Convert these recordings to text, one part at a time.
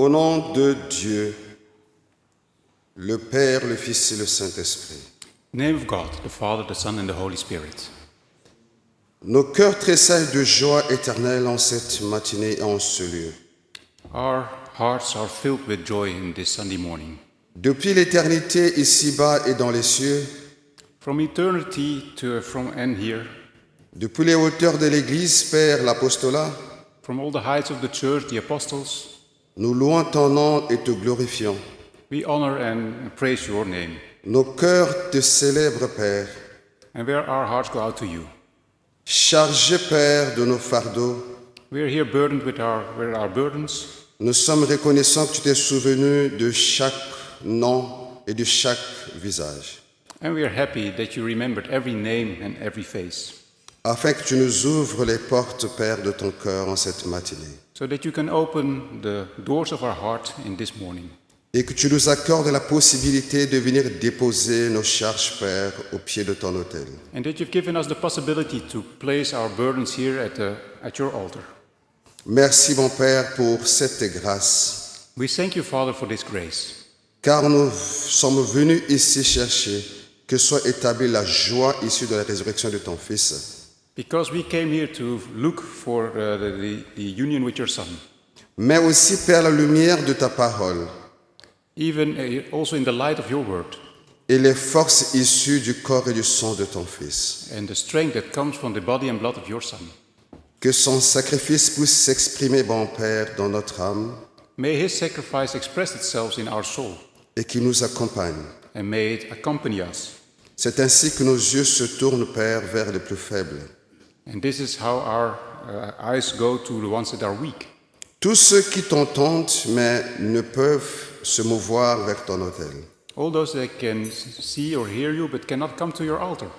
Au nom de Dieu, le Père, le Fils et le Saint-Esprit. In the name of God, the Father, the Son, and the Holy Spirit. Nos cœurs tressaillent de joie éternelle en cette matinée et en ce lieu. Our hearts are filled with joy in this Sunday morning. Depuis l'éternité ici-bas et dans les cieux, From eternity to from and here, depuis les hauteurs de l'Église, Père, l'apostolat, from all the heights of the church, the apostles, nous louons ton nom et te glorifions. we honor and praise your name. Nos cœurs te célèbrent, Père. And where our hearts go out to you. Chargé, Père, de nos fardeaux, We are here burdened with our burdens. nous sommes reconnaissants que tu t'es souvenu de chaque nom et de chaque visage, And we are happy that you remembered every name and every face, afin que tu nous ouvres les portes, Père, de ton cœur en cette matinée, so that you can open the doors of our heart in this morning. et que tu nous accordes la possibilité de venir déposer nos charges, Père, au pied de ton autel. And that you've given us the possibility to place our burdens here at your altar. Merci, mon Père, pour cette grâce, We thank you, Father, for this grace, car nous sommes venus ici chercher que soit établie la joie issue de la résurrection de ton Fils, because we came here to look for the union with your Son, mais aussi, Père, la lumière de ta parole even also in the light of your word, et les forces issues du corps et du sang de ton Fils. and the strength that comes from the body and blood of your Son. Que son sacrifice puisse s'exprimer, bon Père, dans notre âme May his sacrifice express itself in our soul, et qu'il nous accompagne. and may it accompany us. C'est ainsi que nos yeux se tournent, Père, vers les plus faibles. And this is how our eyes go to the ones that are weak. Tous ceux qui t'entendent, mais ne peuvent se mouvoir vers ton autel. All those that can see or hear you but cannot come to your altar.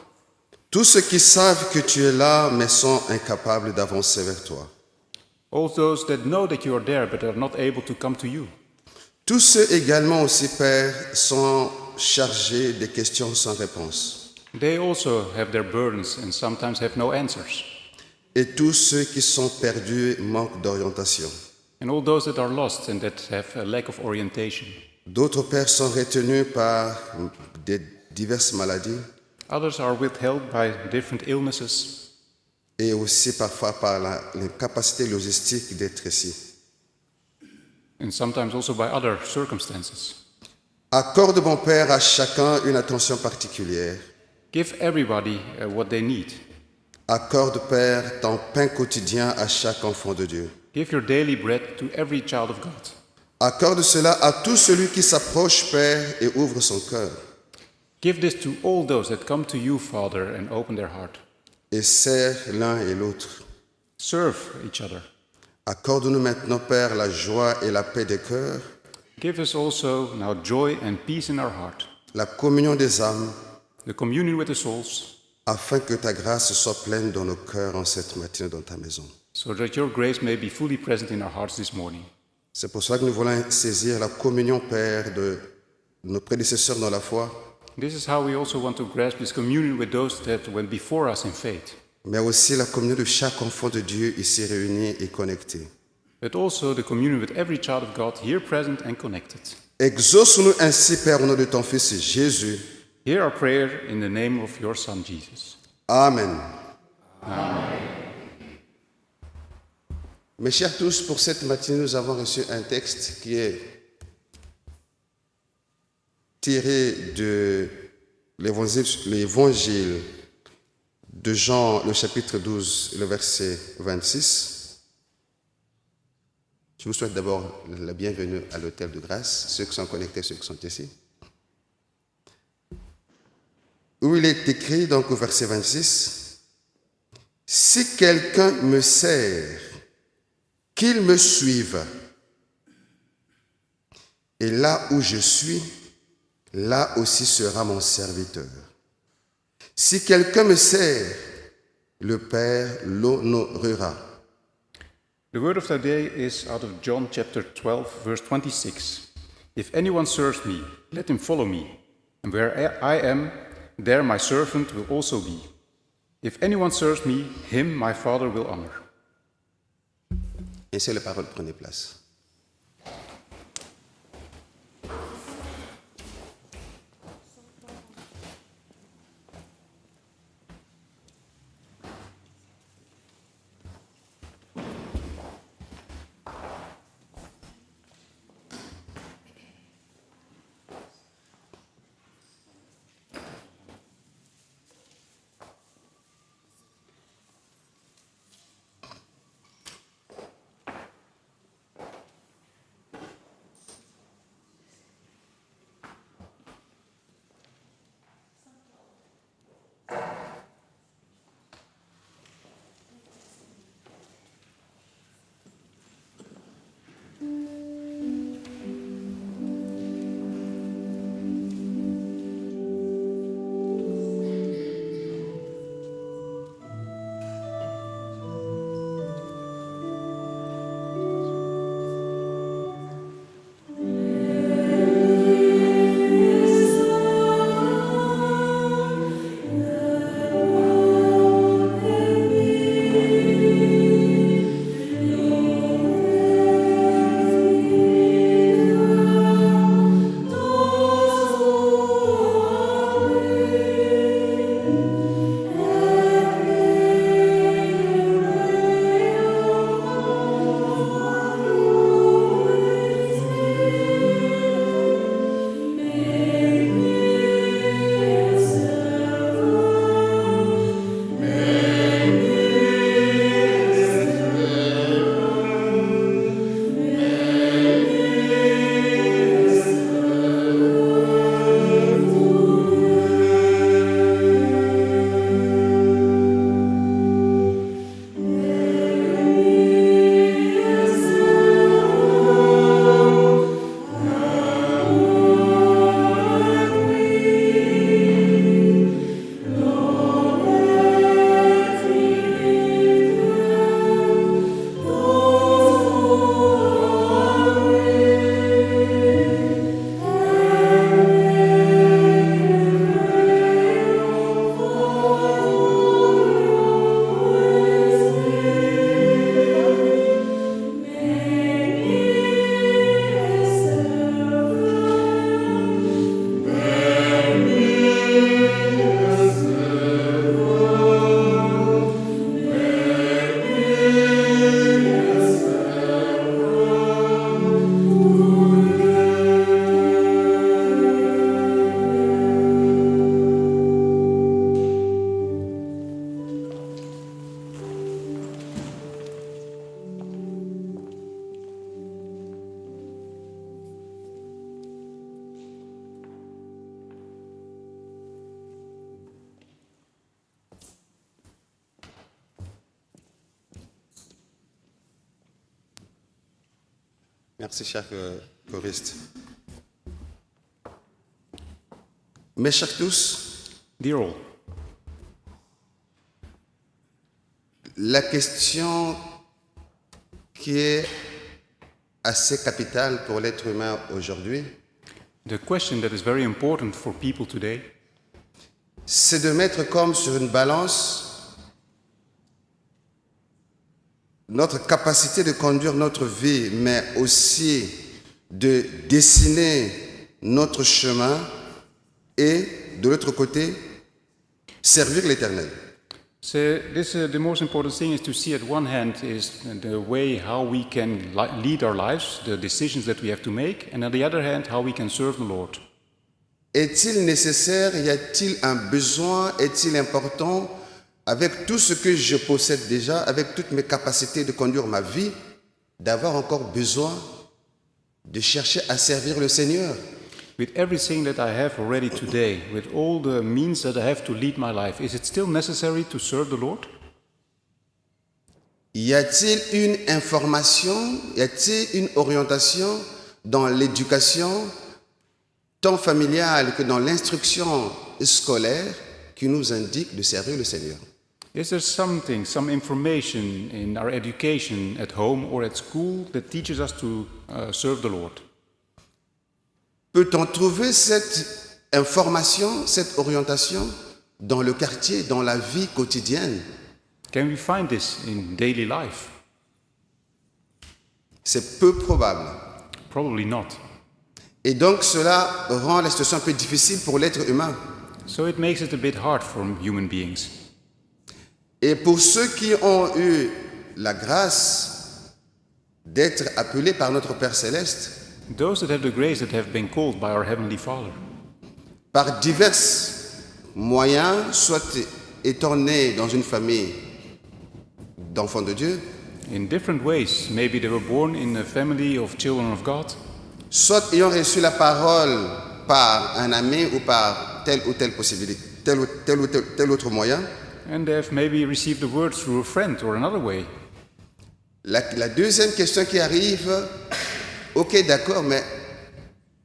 Tous ceux qui savent que tu es là, mais sont incapables d'avancer vers toi. All those that know that you are there but are not able to come to you. Tous ceux également aussi, Père, sont chargés des questions sans réponse. They also have their burdens and sometimes have no answers. Et tous ceux qui sont perdus manquent d'orientation. And all those that are lost and that have a lack of orientation. D'autres, Père, sont retenus par des diverses maladies Others are withheld by different illnesses et aussi parfois par l'incapacité logistique d'être ici. and sometimes also by other circumstances. Accorde, mon Père, à chacun une attention particulière. Give everybody what they need. Accorde, Père, ton pain quotidien à chaque enfant de Dieu. Give your daily bread to every child of God. Accorde cela à tout celui qui s'approche, Père, et ouvre son cœur. Give this to all those that come to you, Father, and open their heart. Et sert l'un et l'autre. Serve each other. Accorde-nous maintenant, Père, la joie et la paix des cœurs, Give us also now joy and peace in our heart, la communion des âmes, the communion with the souls, afin que ta grâce soit pleine dans nos cœurs en cette matinée dans ta maison. so that your grace may be fully present in our hearts this morning. C'est pour cela que nous voulons saisir la communion, Père, de nos prédécesseurs dans la foi, This is how we also want to grasp this communion with those that went before us in faith, mais aussi la communion de chaque enfant de Dieu ici réuni et connecté. but also the communion with every child of God here present and connected. Exauce-nous ainsi, Père, au nom de ton Fils Jésus. Hear our prayer in the name of your Son, Jesus. Amen. Mes chers tous, pour cette matinée, nous avons reçu un texte qui est tiré de l'évangile de Jean, le chapitre 12, le verset 26. Je vous souhaite d'abord la bienvenue à l'hôtel de grâce, ceux qui sont connectés, ceux qui sont ici. Où il est écrit, donc au verset 26, « Si quelqu'un me sert, qu'il me suive. Et là où je suis, là aussi sera mon serviteur. Si quelqu'un me sert, le Père l'honorera. » The word of today is out of John chapter 12, verse 26. If anyone serves me, let him follow me. And where I am, there my servant will also be. If anyone serves me, him my Father will honor. Ainsi, les paroles prenaient place. Merci, cher choriste. Mes chers tous, Dear all, la question qui est assez capitale pour l'être humain aujourd'hui, the question that is very important for people today c'est de mettre comme sur une balance notre capacité de conduire notre vie, mais aussi de dessiner notre chemin et, de l'autre côté, servir l'Éternel. So the most important thing is to see at one hand is the way how we can lead our lives, the decisions that we have to make, and on the other hand, how we can serve the Lord. Est-il nécessaire, y a-t-il un besoin, est-il important, avec tout ce que je possède déjà, avec toutes mes capacités de conduire ma vie, d'avoir encore besoin de chercher à servir le Seigneur? With everything that I have already today, with all the means that I have to lead my life, is it still necessary to serve the Lord? Y a-t-il une information, y a-t-il une orientation dans l'éducation, tant familiale que dans l'instruction scolaire, qui nous indique de servir le Seigneur? Is there something, some information in our education at home or at school that teaches us to serve the Lord? Peut-on trouver cette information, cette orientation dans le quartier, dans la vie quotidienne? Can we find this in daily life? C'est peu probable. Probably not. Et donc cela rend la situation un peu difficile pour l'être humain. So it makes it a bit hard for human beings. Et pour ceux qui ont eu la grâce d'être appelés par notre Père Céleste, Those that have the grace that have been called by our Heavenly Father, par divers moyens, soit étant nés dans une famille d'enfants de Dieu, in different ways, maybe they were born in a family of children of God, soit ayant reçu la parole par un ami ou par telle ou telle possibilité, tel autre moyen. and they have maybe received the word through a friend or another way. La deuxième question qui arrive, ok, d'accord, mais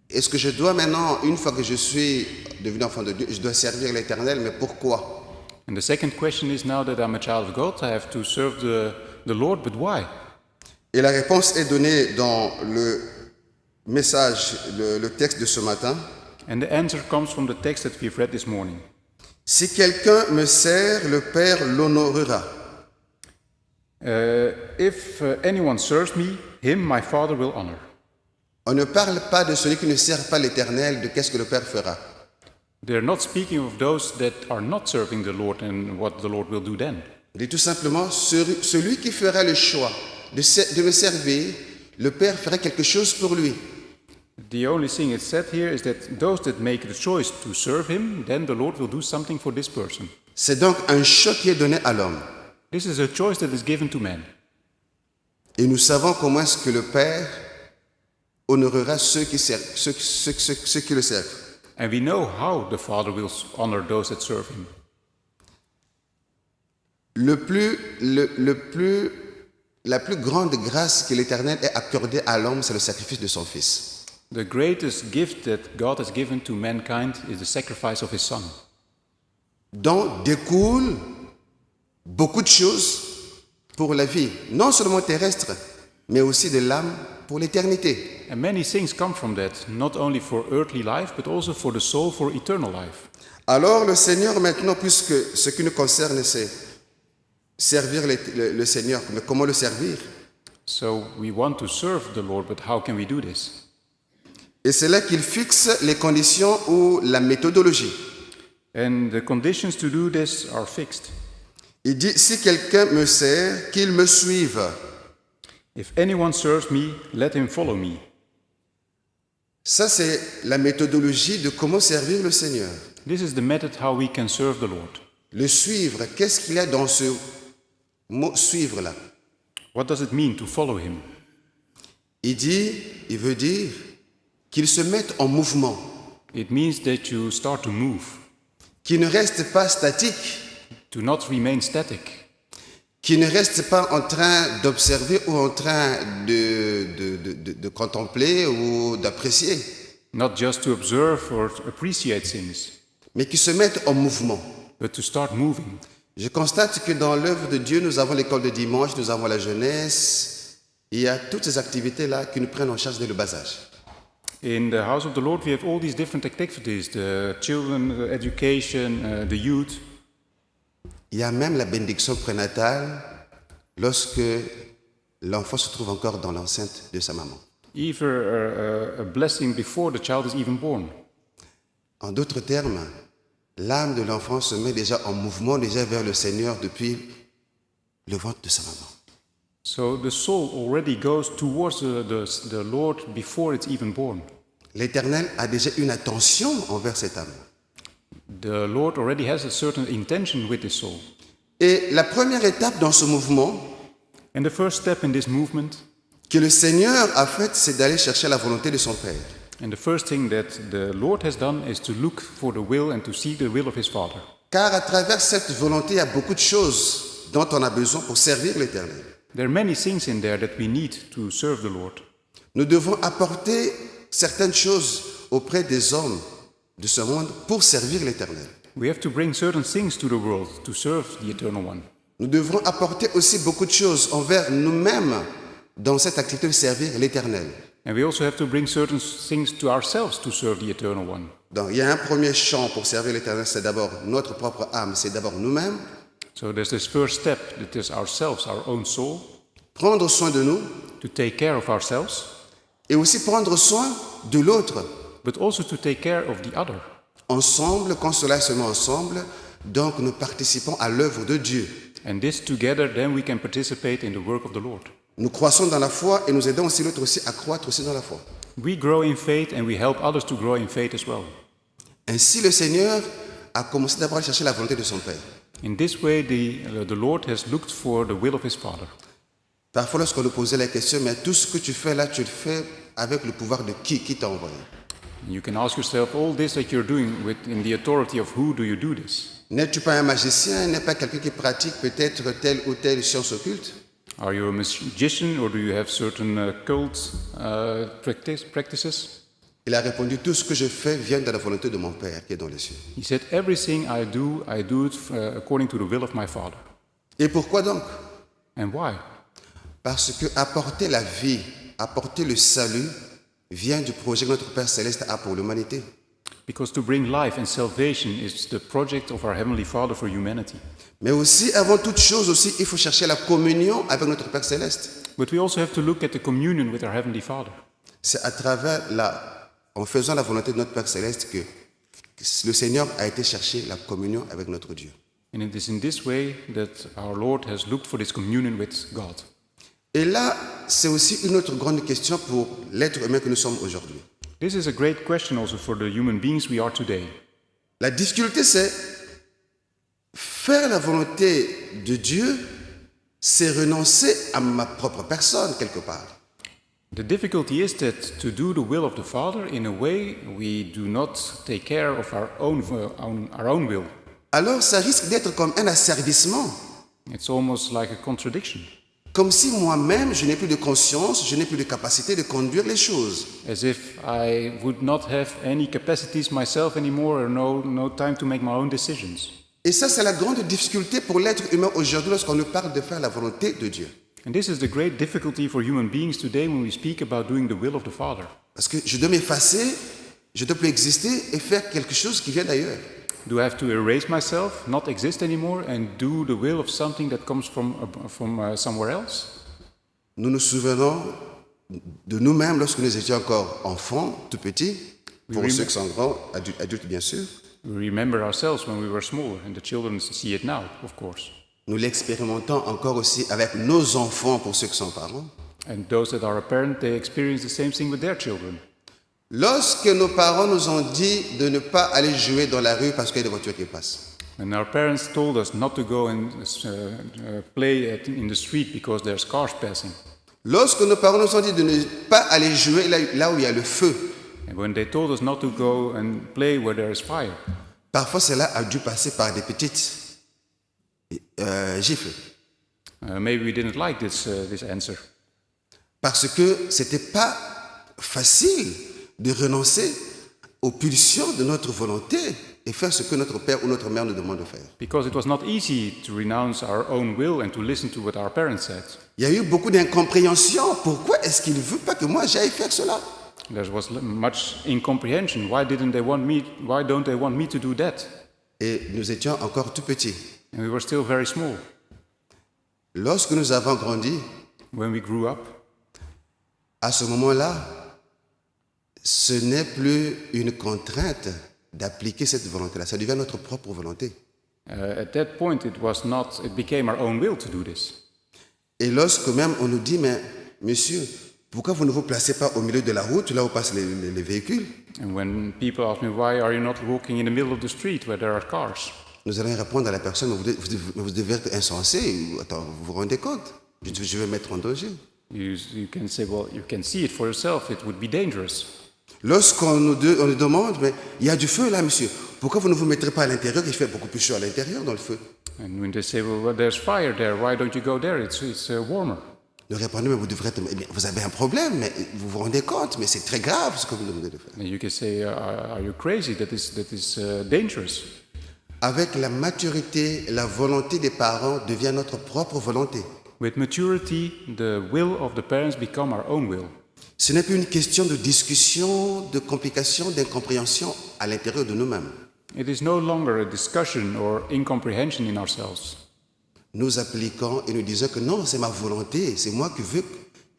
est-ce que je dois maintenant, une fois que je suis devenu enfant de Dieu, je dois servir l'Éternel, mais pourquoi? And the second question is, now that I'm a child of God, I have to serve the Lord, but why? Et la réponse est donnée dans le message, le texte de ce matin. And the answer comes from the text that we've read this morning. Si quelqu'un me sert, le Père l'honorera. If anyone serves me, him my Father will honor. On ne parle pas de celui qui ne sert pas l'Éternel, de qu'est-ce que le Père fera. They're not speaking of those that are not serving the Lord and what the Lord will do then. Il dit tout simplement, celui qui fera le choix de me servir, le Père fera quelque chose pour lui. The only thing it's said here is that those that make the choice to serve him, then the Lord will do something for this person. C'est donc un choix qui est donné à l'homme. This is a choice that is given to man. Et nous savons comment est-ce que le Père honorera ceux qui le servent. And we know how the Father will honor those that serve him. La plus grande grâce que l'Éternel ait accordée à l'homme, c'est le sacrifice de son Fils. The greatest gift that God has given to mankind is the sacrifice of his Son. Dont découlent beaucoup de choses pour la vie, non seulement terrestre, mais aussi de l'âme pour l'éternité. And many things come from that, not only for earthly life, but also for the soul, for eternal life. Alors le Seigneur maintenant, puisque ce qui nous concerne, c'est servir le Seigneur, mais comment le servir? So we want to serve the Lord, but how can we do this? Et c'est là qu'il fixe les conditions ou la méthodologie. And the conditions to do this are fixed. Il dit, si quelqu'un me sert, qu'il me suive. If anyone serves me, let him follow me. Ça, c'est la méthodologie de comment servir le Seigneur. This is the method how we can serve the Lord. Le suivre, qu'est-ce qu'il y a dans ce mot suivre là? What does it mean to follow him? Il veut dire qu'il se mette en mouvement, It means that you start to move, qu'il ne reste pas statique, to not remain static, qui ne reste pas en train d'observer ou en train de contempler ou d'apprécier, not just to observe or to appreciate things, mais qui se mettent en mouvement. but to start moving. Je constate que dans l'œuvre de Dieu, nous avons l'école de dimanche, nous avons la jeunesse. Il y a toutes ces activités-là qui nous prennent en charge dès le bas âge. In the house of the Lord, we have all these different activities, the children, the education, the youth. Il y a même la bénédiction prénatale lorsque l'enfant se trouve encore dans l'enceinte de sa maman. Even a blessing before the child is even born. En d'autres termes, l'âme de l'enfant se met déjà en mouvement, déjà vers le Seigneur depuis le ventre de sa maman. So the soul already goes towards the Lord before it's even born. L'Éternel a déjà une attention envers cette âme. The Lord already has a certain intention with his soul. Et la première étape dans ce mouvement And the first step in this movement, que le Seigneur a faite, c'est d'aller chercher la volonté de son Père. and the first thing that the Lord has done is to look for the will and to seek the will of his Father. Car à travers cette volonté, il y a beaucoup de choses dont on a besoin pour servir l'Éternel. There are many things in there that we need to serve the Lord. Nous devons apporter certaines choses auprès des hommes de ce monde pour servir l'Éternel. We have to bring certain things to the world to serve the Eternal One. Nous devrons apporter aussi beaucoup de choses envers nous-mêmes dans cette activité de servir l'Éternel. And we also have to bring certain things to ourselves to serve the Eternal One. Donc il y a un premier champ pour servir l'Éternel, c'est d'abord notre propre âme, c'est d'abord nous-mêmes. So there's this first step that is ourselves, our own soul, Prendre soin de nous to take care of ourselves, et aussi prendre soin de l'autre. but also to take care of the other. Ensemble, quand cela se met ensemble, donc nous participons à l'œuvre de Dieu. And this together, then we can participate in the work of the Lord. Nous croissons dans la foi et nous aidons aussi l'autre aussi à croître aussi dans la foi. We grow in faith and we help others to grow in faith as well. Ainsi, le Seigneur a commencé d'abord à chercher la volonté de son Père. In this way, the Lord has looked for the will of his Father. Parfois, lorsqu'on nous posait la question, mais tout ce que tu fais là, tu le fais avec le pouvoir de qui t'a envoyé? You can ask yourself, all this that you're doing in the authority of who do you do this? N'es-tu pas un magicien? N'es-tu pas quelqu'un qui pratique peut-être telle ou telle science occulte? Are you a magician or do you have certain cult practices? Il a répondu, tout ce que je fais vient de la volonté de mon Père qui est dans les cieux. He said, everything I do it according to the will of my Father. Et pourquoi donc? And why? Parce que apporter la vie, apporter le salut, vient du projet que notre Père Céleste a pour l'humanité. Because to bring life and salvation is the project of our Heavenly Father for humanity. Mais aussi, avant toute chose aussi, il faut chercher la communion avec notre Père Céleste. But we also have to look at the communion with our Heavenly Father. C'est à travers en faisant la volonté de notre Père Céleste que le Seigneur a été chercher la communion avec notre Dieu. And it is in this way that our Lord has looked for this communion with God. Et là, c'est aussi une autre grande question pour l'être humain que nous sommes aujourd'hui. This is a great question also for the human beings we are today. La difficulté, c'est faire la volonté de Dieu, c'est renoncer à ma propre personne quelque part. The difficulty is that to do the will of the Father, in a way, we do not take care of our own will. Alors, ça risque d'être comme un asservissement. It's almost like a contradiction. Comme si moi-même, je n'ai plus de conscience, je n'ai plus de capacité de conduire les choses. As if I would not have any capacities myself anymore or no time to make my own decisions. Et ça, c'est la grande difficulté pour l'être humain aujourd'hui lorsqu'on nous parle de faire la volonté de Dieu. And this is the great difficulty for human beings today when we speak about doing the will of the Father. Parce que je dois m'effacer, je dois plus exister et faire quelque chose qui vient d'ailleurs. Do I have to erase myself, not exist anymore, and do the will of something that comes from somewhere else? Nous nous souvenons de nous-mêmes lorsque nous étions encore enfants, tout petits, pour ceux qui sont grands, adultes bien sûr. We remember ourselves when we were smaller, and the children see it now, of course. Nous l'expérimentons encore aussi avec nos enfants pour ceux qui sont parents. And those that are a parent, they experience the same thing with their children. Lorsque nos parents nous ont dit de ne pas aller jouer dans la rue parce qu'il y a des voitures qui passent. And our parents told us not to go and play in the street because there's cars passing. Lorsque nos parents nous ont dit de ne pas aller jouer là où il y a le feu. And when they told us not to go and play where there is fire. Parfois cela a dû passer par des petites gifles. Maybe we didn't like this answer. Parce que ce n'était pas facile de renoncer aux pulsions de notre volonté et faire ce que notre père ou notre mère nous demande de faire. Because it was not easy to renounce our own will and to listen to what our parents said. Il y a eu beaucoup d'incompréhension. Pourquoi est-ce qu'il ne veut pas que moi j'aille faire cela? There was much incomprehension. Why don't they want me to do that? Et nous étions encore tout petits. And we were still very small. Lorsque nous avons grandi, When we grew up, à ce moment-là, ce n'est plus une contrainte d'appliquer cette volonté-là. Ça devient notre propre volonté. at that point it became our own will to do this. Et lorsque même on nous dit, mais monsieur, pourquoi vous ne vous placez pas au milieu de la route, là où passent les véhicules? And when people ask me, why are you not walking in the middle of the street where there are cars? Nous allons répondre à la personne, vous devez être insensé. Attends, vous vous rendez compte? Je vais mettre en danger. You can say, well, you can see it for yourself, it would be dangerous. Lorsqu'on nous demande, mais il y a du feu là, monsieur, pourquoi vous ne vous mettrez pas à l'intérieur? Il fait beaucoup plus chaud à l'intérieur dans le feu. And when they say, well, there's fire there, why don't you go there? It's warmer. Nous répondons, mais vous devrez être, eh bien, vous avez un problème, mais vous vous rendez compte, mais c'est très grave ce que vous demandez de faire. And you can say, are you crazy? That is dangerous. Avec la maturité, la volonté des parents devient notre propre volonté. With maturity, the will of the parents become our own will. Ce n'est plus une question de discussion, de complication, d'incompréhension à l'intérieur de nous-mêmes. It is no longer a discussion or incomprehension in ourselves. Nous appliquons et nous disons que non, c'est ma volonté, c'est moi qui veux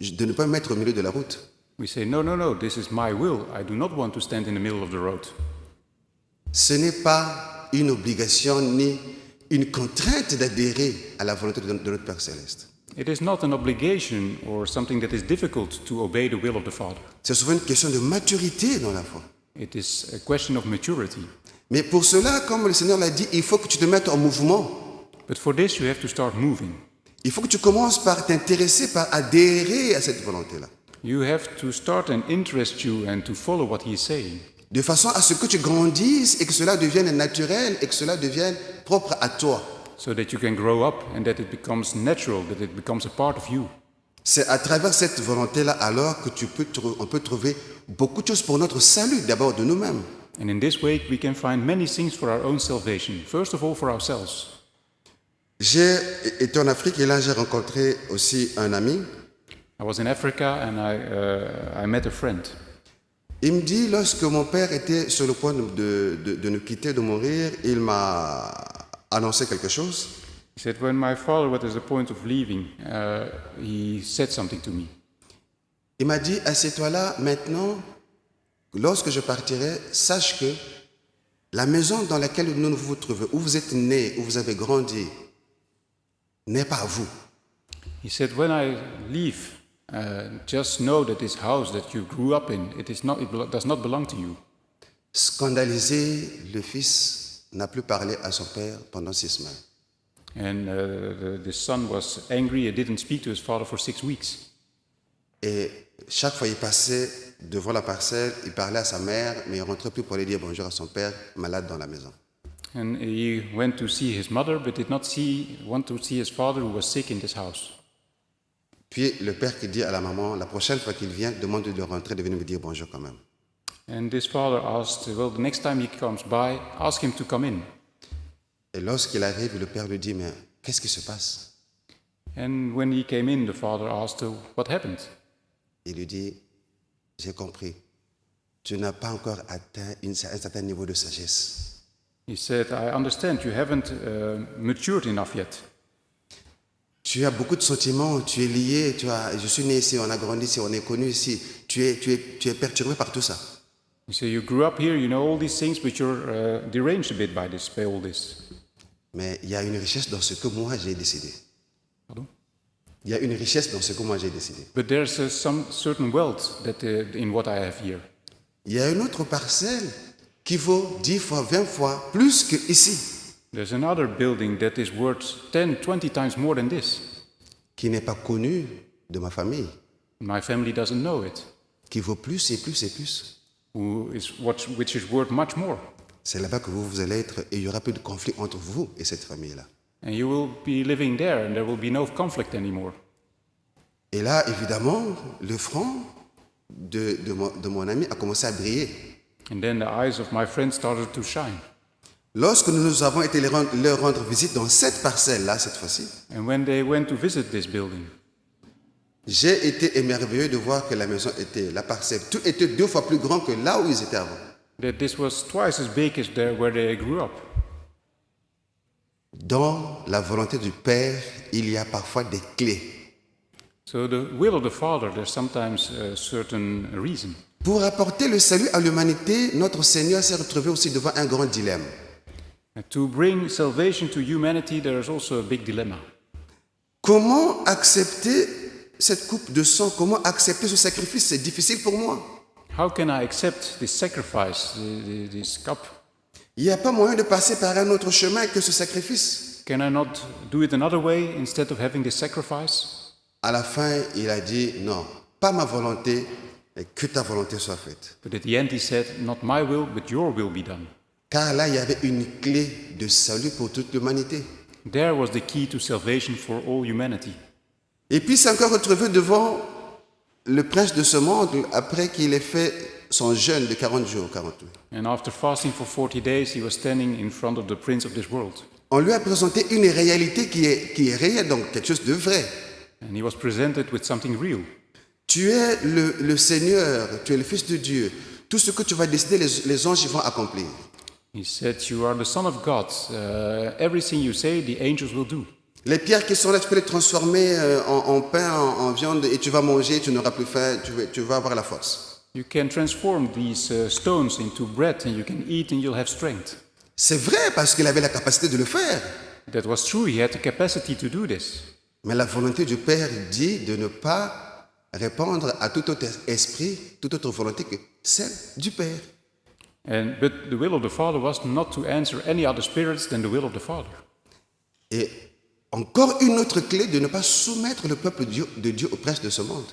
de ne pas me mettre au milieu de la route. We say, no, this is my will. I do not want to stand in the middle of the road. Ce n'est pas une obligation ni une contrainte d'adhérer à la volonté de notre Père Céleste. It is not an obligation or something that is difficult to obey the will of the Father. C'est souvent une question de maturité dans la foi. It is a question of maturity. Mais pour cela, comme le Seigneur l'a dit, il faut que tu te mettes en mouvement. But for this, you have to start moving. Il faut que tu commences par t'intéresser, par adhérer à cette volonté-là. You have to start and interest you and to follow what he is saying. De façon à ce que tu grandisses et que cela devienne naturel et que cela devienne propre à toi. So that you can grow up and that it becomes natural, that it becomes a part of you. C'est à travers cette volonté-là alors que on peut trouver beaucoup de choses pour notre salut, d'abord de nous-mêmes. And in this way, we can find many things for our own salvation. First of all, for ourselves. J'ai été en Afrique et là j'ai rencontré aussi un ami. I was in Africa and I met a friend. Il me dit, lorsque mon père était sur le point de nous quitter, de mourir, il m'a annoncé quelque chose. He said, when my father was at the point of leaving, he said something to me. Il m'a dit, assieds-toi là, maintenant, lorsque je partirai, sache que la maison dans laquelle nous vous trouvez, où vous êtes né, où vous avez grandi, n'est pas à vous. He said, when I leave, just know that this house that you grew up in, it does not belong to you. Scandalisé, le fils n'a plus parlé à son père pendant 6 semaines. And the son was angry and didn't speak to his father for 6 weeks. Et chaque fois il passait devant la parcelle, il parlait à sa mère, mais il ne rentrait plus pour aller dire bonjour à son père, malade dans la maison. And he went to see his mother, but did not want to see his father who was sick in this house. Puis le père qui dit à la maman, la prochaine fois qu'il vient, demande de rentrer, de venir me dire bonjour quand même. And this father asked, well, the next time he comes by, ask him to come in. Et lorsqu'il arrive, le père lui dit, mais qu'est-ce qui se passe? And when he came in, the father asked, what happened? Il lui dit, j'ai compris, tu n'as pas encore atteint un certain niveau de sagesse. He said, I understand, you haven't matured enough yet. Tu as beaucoup de sentiments, tu es lié, je suis né ici, on a grandi ici, on est connu ici, tu es perturbé par tout ça. You say, you grew up here, you know all these things, but you're deranged a bit by all this. Mais il y a une richesse dans ce que moi j'ai décidé. Pardon? Il y a une richesse dans ce que moi j'ai décidé. But there's some certain wealth that in what I have here. Il y a une autre parcelle qui vaut 10 fois, 20 fois plus que ici. There's another building that is worth 10, 20 times more than this. Qui n'est pas connue de ma famille. My family doesn't know it. Qui vaut plus et plus et plus. Which is worth much more. C'est là-bas que vous allez être et il y aura plus de conflit entre vous et cette famille-là. And you will be living there, and there will be no conflict anymore. Et là, évidemment, le front de mon ami a commencé à briller. And then the eyes of my friend started to shine. Lorsque nous avons été leur rendre visite dans cette parcelle-là, cette fois-ci, And when they went to visit this building, j'ai été émerveillé de voir que la maison était, la parcelle, tout était 2 fois plus grand que là où ils étaient avant. that this was twice as big as there where they grew up. Dans la volonté du Père, il y a parfois des clés. So the will of the Father, there's sometimes a certain reason. Pour apporter le salut à l'humanité, notre Seigneur s'est retrouvé aussi devant un grand dilemme. And to bring salvation to humanity, there is also a big dilemma. Comment accepter cette coupe de sang? Comment accepter ce sacrifice? C'est difficile pour moi. How can I accept this sacrifice, this cup? Il n'y a pas moyen de passer par un autre chemin que ce sacrifice. Can I not do it another way instead of having this sacrifice? À la fin, il a dit, non, pas ma volonté, mais que ta volonté soit faite. But at the end he said, not my will, but your will be done. Car là, il y avait une clé de salut pour toute l'humanité. There was the key to salvation for all humanity. Et puis, il s'est encore retrouvé devant le prince de ce monde après qu'il ait fait son jeûne de 40 jours, 40 nuits. And after fasting for 40 days, he was standing in front of the prince of this world. On lui a présenté une réalité qui est réelle, donc quelque chose de vrai. And he was presented with something real. Tu es le Seigneur, tu es le Fils de Dieu. Tout ce que tu vas décider, les anges vont accomplir. He said, you are the Son of God. Everything you say, the angels will do. Les pierres qui sont là, tu peux les transformer en pain, en viande, et tu vas manger, tu n'auras plus faim, tu vas avoir la force. You can transform these stones into bread, and you can eat, and you'll have strength. C'est vrai parce qu'il avait la capacité de le faire. That was true. He had the capacity to do this. Mais la volonté du Père dit de ne pas répondre à tout autre esprit, toute autre volonté que celle du Père. But the will of the Father was not to answer any other spirits than the will of the Father. Et encore une autre clé de ne pas soumettre le peuple de Dieu au prince de ce monde.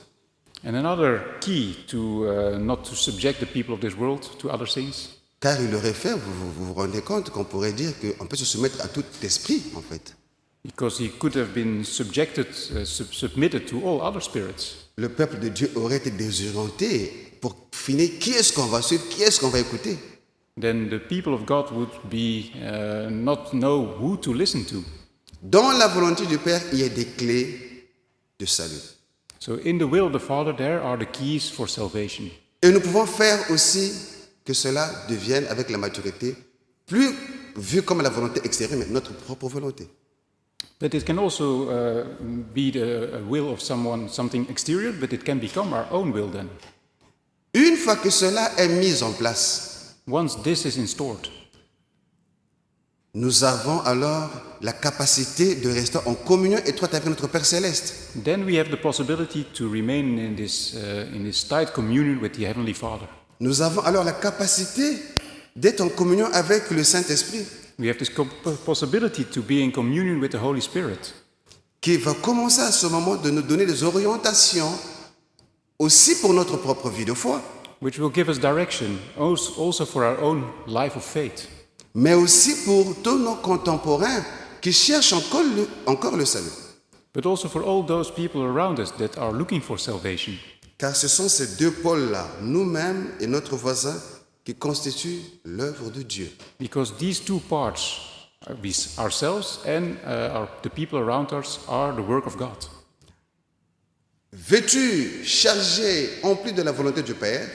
And another key to not to subject the people of this world to other things. Car il aurait fait, vous rendez compte qu'on pourrait dire qu'on peut se soumettre à tout esprit, en fait. Because he could have been submitted to all other spirits. Le peuple de Dieu aurait été désorienté pour finir qui est-ce qu'on va suivre, qui est-ce qu'on va écouter. Then the people of God would be not know who to listen to. Dans la volonté du Père, il y a des clés de salut. So in the will of the Father, there are the keys for salvation. Et nous pouvons faire aussi que cela devienne, avec la maturité, plus vu comme la volonté extérieure, mais notre propre volonté. But it can also be the will of someone, something exterior, but it can become our own will then. Une fois que cela est mis en place, Once this is installed, nous avons alors la capacité de rester en communion étroite avec notre Père Céleste. then we have the possibility to remain in this tight communion with the Heavenly Father. Nous avons alors la capacité d'être en communion avec le Saint-Esprit, We have this possibility to be in communion with the Holy Spirit, qui va commencer à ce moment de nous donner des orientations aussi pour notre propre vie de foi, which will give us direction also for our own life of faith, mais aussi pour tous nos contemporains qui cherchent encore le salut. but also for all those people around us that are looking for salvation. Car ce sont ces deux pôles-là, nous-mêmes et notre voisin, qui constituent l'œuvre de Dieu. Because these two parts, ourselves and the people around us, are the work of God. Vêtus, chargés, emplis de la volonté du Père,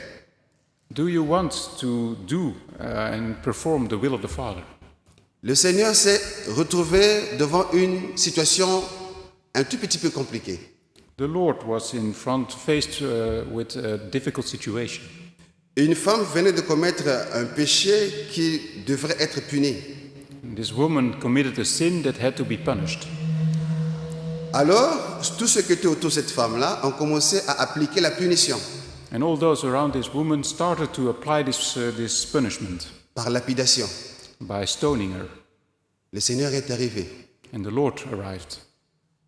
Do you want to do and perform the will of the Father? le Seigneur s'est retrouvé devant une situation un tout petit peu compliquée. The Lord was faced with a difficult situation. Une femme venait de commettre un péché qui devrait être puni. This woman committed a sin that had to be punished. Alors, tous ceux qui étaient autour de cette femme-là ont commencé à appliquer la punition And all those around this woman started to apply this punishment par lapidation. by stoning her. Le Seigneur est arrivé. And the Lord arrived.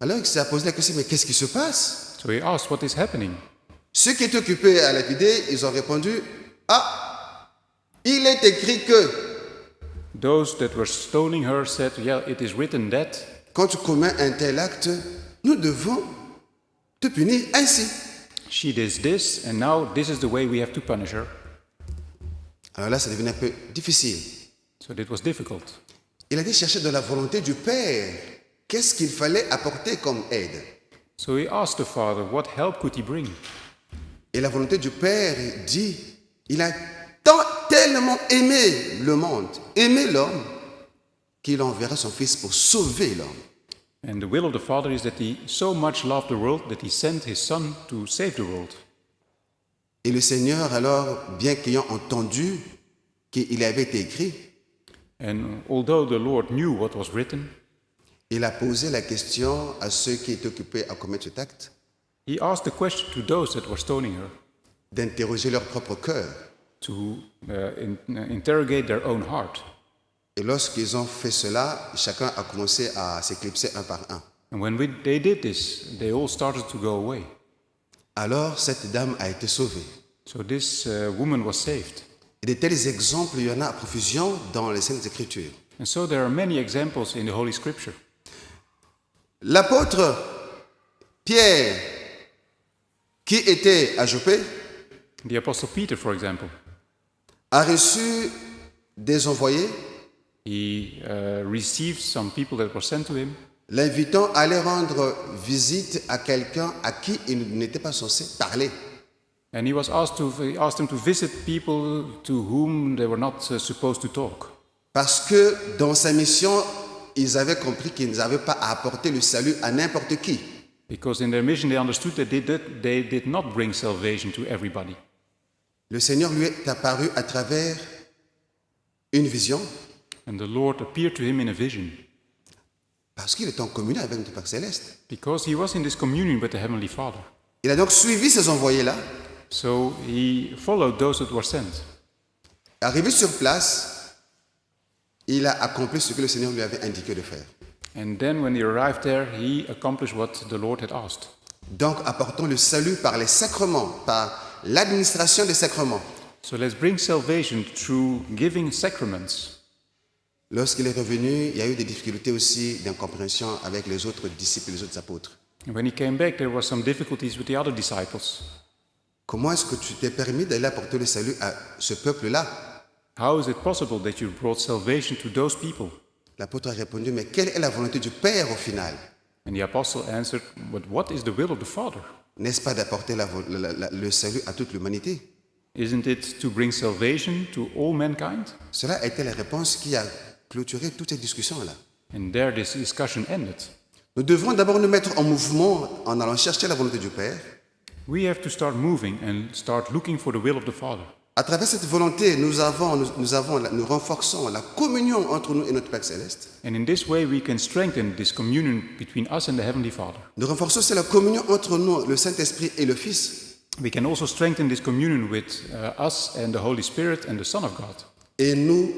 Alors, il s'est posé la question, mais qu'est-ce qui se passe? So he asked, what is happening? Ceux qui étaient occupés à lapider, ils ont répondu, ah, il est écrit que. those that were stoning her said, yeah, it is written that quand tu commets un tel acte, nous devons te punir ainsi. she did this, and now this is the way we have to punish her. Alors là, ça devient un peu difficile. So it was difficult. Il a dit chercher de la volonté du Père. Qu'est-ce qu'il fallait apporter comme aide? So he asked the father, what help could he bring? Et la volonté du Père dit, il a tellement aimé le monde, aimé l'homme, qu'il enverra son Fils pour sauver l'homme. And the will of the Father is that he so much loved the world that he sent his Son to save the world. Et le Seigneur, alors, bien qu'ayant entendu qu'il avait été écrit, And although the Lord knew what was written, il a posé la question à ceux qui étaient occupés à commettre cet acte, he asked the question to those that were stoning her d'interroger leur propre cœur. to interrogate their own heart. Et lorsqu'ils ont fait cela, chacun a commencé à s'éclipser un par un. And when they did this, they all started to go away. Alors, cette dame a été sauvée. So this woman was saved. Et de tels exemples, il y en a à profusion dans les Saintes Écritures. And so there are many examples in the Holy Scripture. L'apôtre Pierre, qui était à Joppé, The Apostle Peter, for example, a reçu des envoyés he received some people that were sent to him, l'invitant à aller rendre visite à quelqu'un à qui il n'était pas censé parler. and he asked them to visit people to whom they were not supposed to talk. Parce que dans sa mission, ils avaient compris qu'ils n'avaient pas à apporter le salut à n'importe qui. Because in their mission they understood that they did not bring salvation to everybody. Le Seigneur lui est apparu à travers une vision, And the Lord appeared to him in a vision, parce qu'il est en communion avec notre Père Céleste. because he was in this communion with the Heavenly Father. Il a donc suivi ces envoyés-là. So he followed those that were sent. Arrivé sur place, il a accompli ce que le Seigneur lui avait indiqué de faire. And then when he arrived there, he accomplished what the Lord had asked. Donc, apportons le salut par les sacrements, par l'administration des sacrements. So let's bring salvation through giving sacraments. Lorsqu'il est revenu, il y a eu des difficultés aussi d'incompréhension avec les autres disciples et les autres apôtres. And when he came back, there were some difficulties with the other disciples. Comment est-ce que tu t'es permis d'aller apporter le salut à ce peuple-là? How is it possible that you brought salvation to those people? L'apôtre a répondu, mais quelle est la volonté du Père au final? And the apostle answered, but what is the will of the Father? N'est-ce pas d'apporter le salut à toute l'humanité? Isn't it to bring salvation to all mankind? Cela a été la réponse qui a clôturé toute cette discussion-là. And there this discussion ended. Nous devons d'abord nous mettre en mouvement en allant chercher la volonté du Père. We have to start moving and start looking for the will of the Father. À travers cette volonté, nous renforçons la communion entre nous et notre Père Céleste. And in this way we can strengthen this communion between us and the Heavenly Father. Nous renforçons aussi la communion entre nous, le Saint-Esprit et le Fils. We can also strengthen this communion with us and the Holy Spirit and the Son of God. Et nous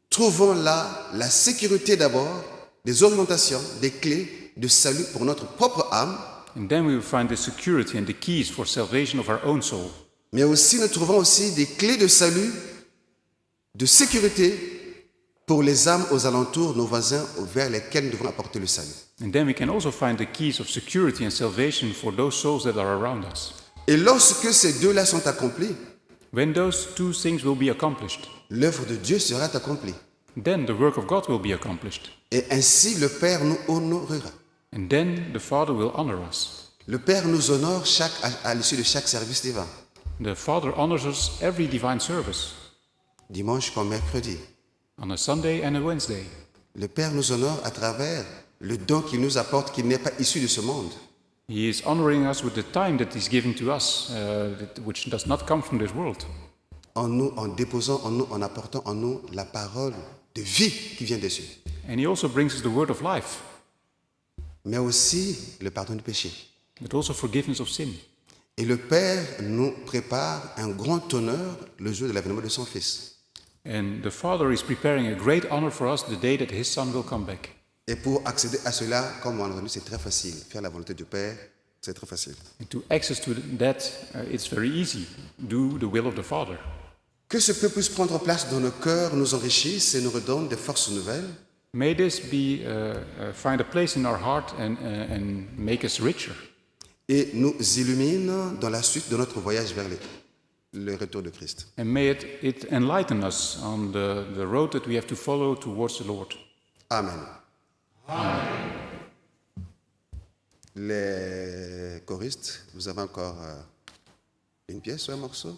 trouvons là la sécurité d'abord, des orientations, des clés de salut pour notre propre âme, And then we will find the security and the keys for salvation of our own soul. mais aussi nous trouvons aussi des clés de salut, de sécurité pour les âmes aux alentours, nos voisins vers lesquels nous devons apporter le salut. And then we can also find the keys of security and salvation for those souls that are around us. Et lorsque ces deux-là sont accomplis, When those two things will be accomplished, l'œuvre de Dieu sera accomplie. then the work of God will be accomplished. Et ainsi le Père nous honorera. And then the Father will honor us. Le Père nous honore à l'issue de chaque service divin, The Father honors us every divine service, dimanche comme mercredi. on a Sunday and a Wednesday. Le Père nous honore à travers le don qu'il nous apporte, qui n'est pas issu de ce monde. He is honoring us with the time that He's giving to us, which does not come from this world. En nous, en déposant en nous, en apportant en nous la parole de vie qui vient dessus. And He also brings us the word of life, Mais aussi le pardon du péché. but also forgiveness of sin. Et le Père nous prépare un grand honneur le jour de l'avènement de son Fils. And the Father is preparing a great honor for us the day that His Son will come back. Et pour accéder à cela, comme on l'a entendu, c'est très facile. Faire la volonté du Père, c'est très facile. And to access to that, it's very easy. Do the will of the Father. Que ce peu puisse prendre place dans nos cœurs, nous enrichisse et nous redonne des forces nouvelles. May this find a place in our heart and make us richer. Et nous illumine dans la suite de notre voyage vers le retour de Christ. And may it enlighten us on the road that we have to follow towards the Lord. Amen. Les choristes, vous avez encore une pièce ou un morceau?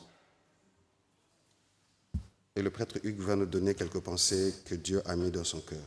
Et le prêtre Hugues va nous donner quelques pensées que Dieu a mis dans son cœur.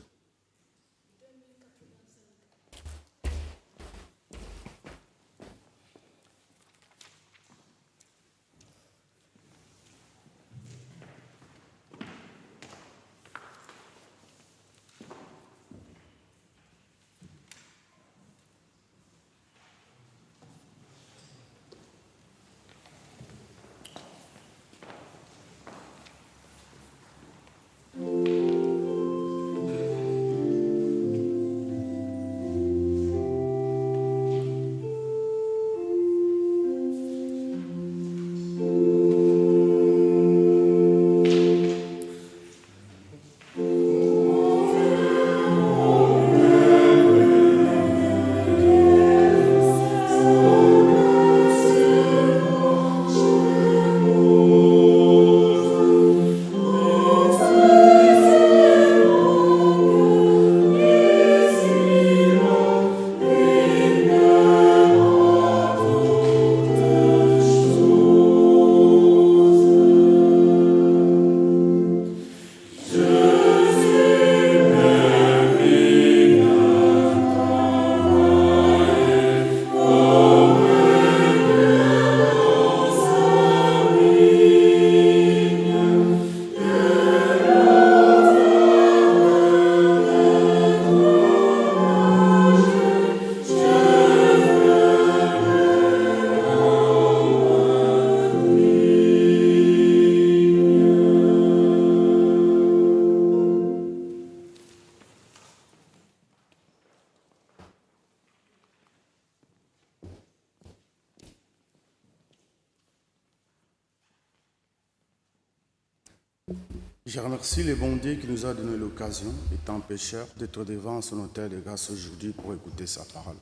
Je remercie le bon Dieu qui nous a donné l'occasion, étant pécheurs, d'être devant son autel de grâce aujourd'hui pour écouter sa parole.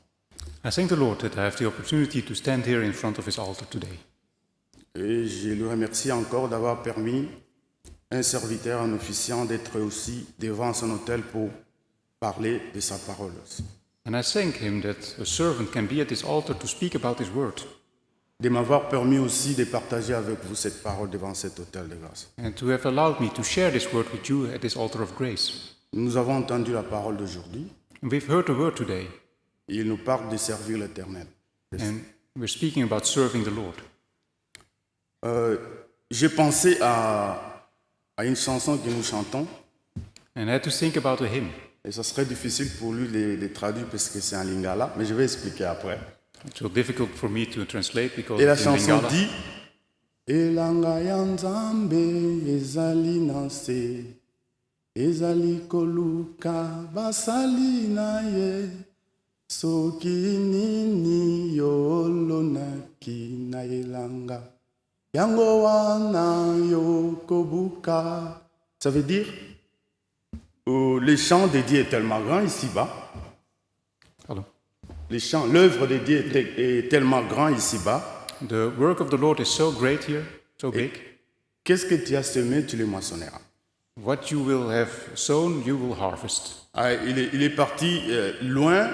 I thank the Lord that I have the opportunity to stand here in front of his altar today. Et je le remercie encore d'avoir permis un serviteur, un officiant, d'être aussi devant son autel pour parler de sa parole aussi. And I thank him that a servant can be at his altar to speak about his word, De m'avoir permis aussi de partager avec vous cette parole devant cet autel de grâce. and to have allowed me to share this word with you at this altar of grace. Nous avons entendu la parole d'aujourd'hui And we've heard the word today, et il nous parle de servir l'Éternel. and we're speaking about serving the Lord. J'ai pensé à une chanson que nous chantons And I had to think about a hymn. et ça serait difficile pour lui de les traduire parce que c'est en lingala, mais je vais expliquer après. It's so difficult for me to translate because Et la it's in chanson Lingala. dit Elanga ya Nzambe ezali na se ezali koluka basali na ye soki nini yo olonaki na elanga yango wana yo kobuka. Ça veut dire le chant de Dieu est tellement grand ici-bas. Hello. L'œuvre de Dieu est tellement grand ici-bas. The work of the Lord is so great here, so big. Qu'est-ce que tu as semé, tu le moissonneras. What you will have sown, you will harvest. Ah, il est parti loin.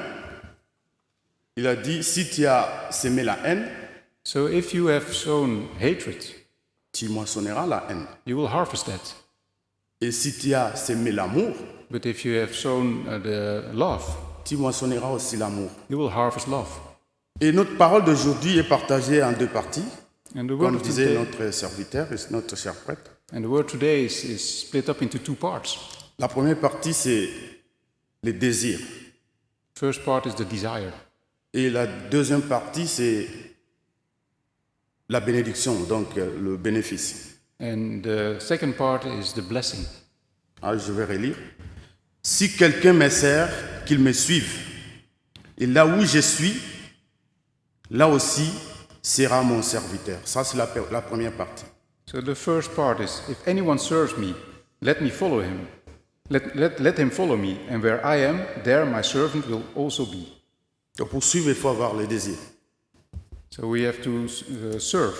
Il a dit, si tu as semé la haine, So if you have sown hatred, tu moissonneras la haine. you will harvest that. Et si tu as semé l'amour, But if you have sown the love, tu moissonneras aussi l'amour. you will harvest love. Et notre parole d'aujourd'hui est partagée en deux parties. And the word Comme of disait today, notre serviteur et notre cher prêtre. and the word today is split up into two parts. La première partie, c'est les désirs. First part is the desire, Et la deuxième partie, c'est la bénédiction, donc le bénéfice. and the second part is the blessing. Ah, je vais relire. Si quelqu'un me sert, qu'il me suive. Et là où je suis, là aussi sera mon serviteur. Ça, c'est la première partie. So the first part is, if anyone serves me, let me follow him. Let him follow me, and where I am, there my servant will also be. Donc pour suivre, il faut avoir le désir. So we have to serve.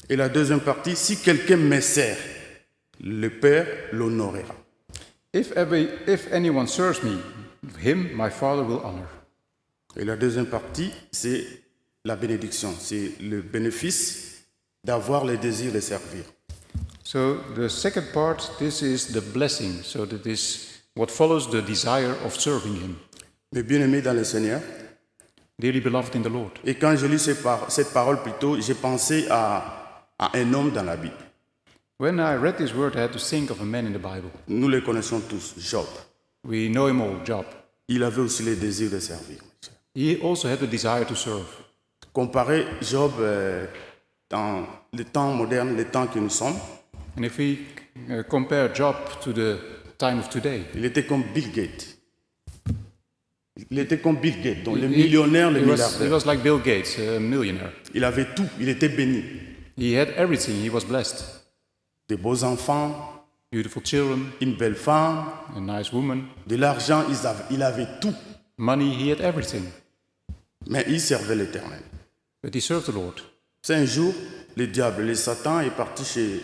Et la deuxième partie, si quelqu'un me sert, le Père l'honorera. If anyone serves me, him my Father will honor. Et la deuxième partie, c'est la bénédiction, c'est le bénéfice d'avoir le désir de servir. So the second part, this is the blessing. So that is what follows the desire of serving him. Mes bien-aimés dans le Seigneur, Dearly beloved in the Lord. et quand je lis cette parole plutôt, j'ai pensé à un homme dans la Bible. When I read this word, I had to think of a man in the Bible. Nous le connaissons tous, Job. We know him all, Job. Il avait aussi le désir de servir. He also had the desire to serve. Comparez Job dans les temps modernes, les temps que nous sommes, And if we compare Job to the time of today, il était comme Bill Gates. Il était comme Bill Gates, donc le millionnaire, le he milliardaire. was like Bill Gates, a millionaire. Il avait tout, il était béni. He had everything, he was blessed. Des beaux enfants, Beautiful children, une belle femme, a nice woman, de l'argent, il avait tout. money, he had everything. Mais il servait l'Éternel. But he served the Lord. C'est un jour, le diable, le Satan est parti chez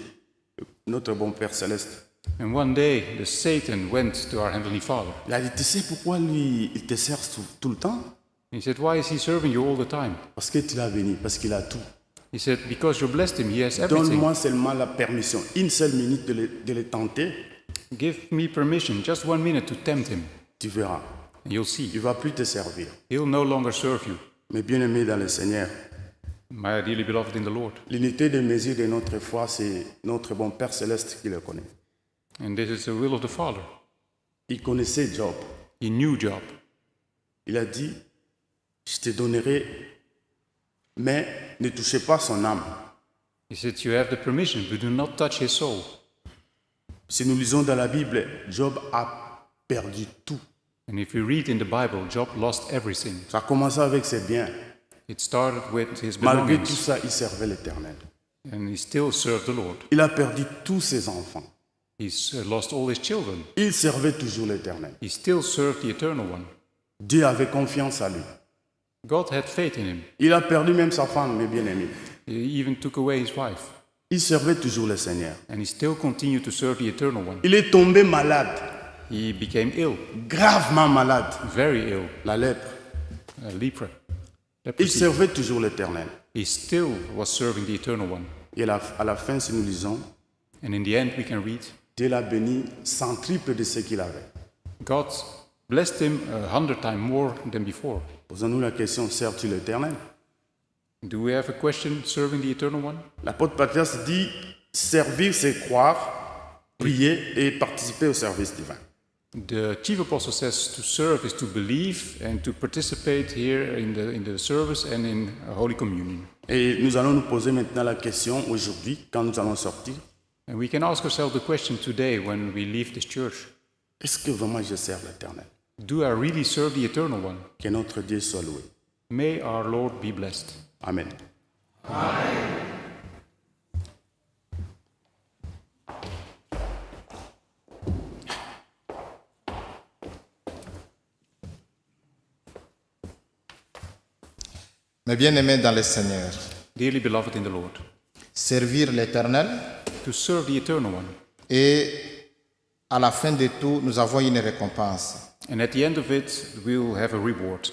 notre bon Père Céleste. And one day, the Satan went to our Heavenly Father. Il a dit, tu sais pourquoi lui, il te sert tout le temps? He said, why is he serving you all the time? Parce que tu l'as béni, parce qu'il a tout. He said, because you blessed him, he has everything. Donne-moi seulement la permission, une seule minute de le tenter, Give me permission, just 1 minute to tempt him, tu verras. and you'll see. Il ne va plus te servir. He'll no longer serve you. Mais bien-aimés dans le Seigneur, My dearly beloved in the Lord. l'unité de mesure de notre foi, c'est notre bon Père Céleste qui le connaît. And this is the will of the Father. Il connaissait Job. He knew Job. Il a dit, je te donnerai, mais ne touchez pas son âme. He said, you have the permission, but do not touch his soul. Si nous lisons dans la Bible, Job a perdu tout. And if we read in the Bible, Job lost everything. Ça a commencé avec ses biens. It started with his Malgré tout belongings, ça, il servait l'Éternel. and he still served the Lord. Il a perdu tous ses enfants. He's lost all his children. Il servait toujours l'Éternel. He still served the Eternal One. Dieu avait confiance en lui. God had faith in him. Il a perdu même sa femme, mes bien-aimés. He even took away his wife. Il servait toujours le Seigneur. And he still continued to serve the Eternal One. Il est tombé malade, He became ill, gravement malade, very ill, la lèpre. leper. Il Leprosy. servait toujours l'Éternel. He still was serving the Eternal One. Et à la fin, si nous lisons, And in the end, we can read, Dieu l'a béni centuple de ce qu'il avait. God blessed him 100 times more than before. Posons-nous la question, sers-tu l'Éternel? Do we have a question serving the Eternal One? L'apôtre Patrias dit, servir, c'est croire, prier et participer au service divin. The chief apostle says to serve is to believe and to participate here in the service and in Holy Communion. Et nous allons nous poser maintenant la question aujourd'hui, quand nous allons sortir, And we can ask ourselves the question today when we leave this church. est-ce que vraiment je sers l'Éternel? Do I really serve the Eternal One? Que notre Dieu soit loué. May our Lord be blessed. Amen. Mes bien-aimés dans le Seigneur, Dearly beloved in the Lord, servir l'Éternel to serve the Eternal One. et à la fin de tout, nous avons une récompense. And at the end of it, we'll have a reward.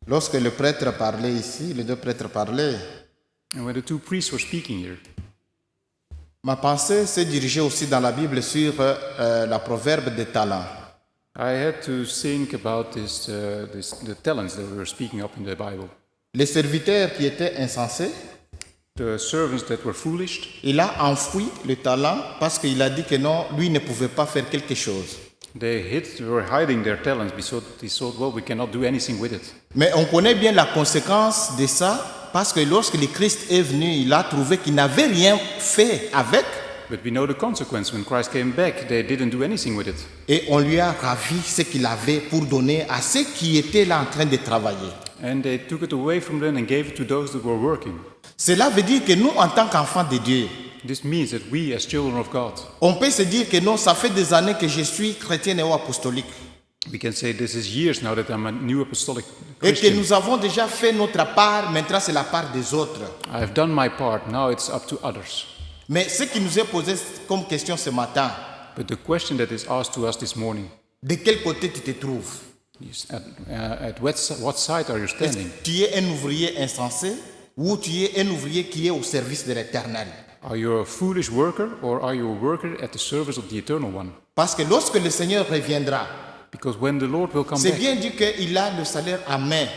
Lorsque le prêtre parlait ici, les deux prêtres parlaient, And when the two priests were speaking here, ma pensée s'est dirigée aussi dans la Bible sur la proverbe des talents. I had to think about the talents that were speaking up in the Bible. Les serviteurs qui étaient insensés, The servants that were foolish, il a enfoui le talent parce qu'il a dit que non, lui ne pouvait pas faire quelque chose. they were hiding their talents because they thought, well, we cannot do anything with it. Mais on connaît bien la conséquence de ça parce que lorsque le Christ est venu, il a trouvé qu'il n'avait rien fait avec But we know the consequence. When Christ came back, they didn't do anything with it. et on lui a ravi ce qu'il avait pour donner à ceux qui étaient là en train de travailler. And they took it away from them and gave it to those that were working. Cela veut dire que nous, en tant qu'enfants de Dieu, This means that we, as children of God, On peut se dire que non, ça fait des années que je suis chrétien néo-apostolique we can say this is years now that I'm a new apostolic et que Christian. nous avons déjà fait notre part, maintenant c'est la part des autres. I've done my part, now it's up to others. Mais ce qui nous est posé comme question ce matin, But the question that is asked to us this morning de quel côté tu te trouves? is at what side are you Est-ce standing? que tu es un ouvrier insensé ou tu es un ouvrier qui est au service de l'Éternel? Are you a foolish worker or are you a worker at the service of the Eternal One? Parce que lorsque le Seigneur reviendra, Because when the Lord will come c'est back, bien dit qu'il a le salaire à main.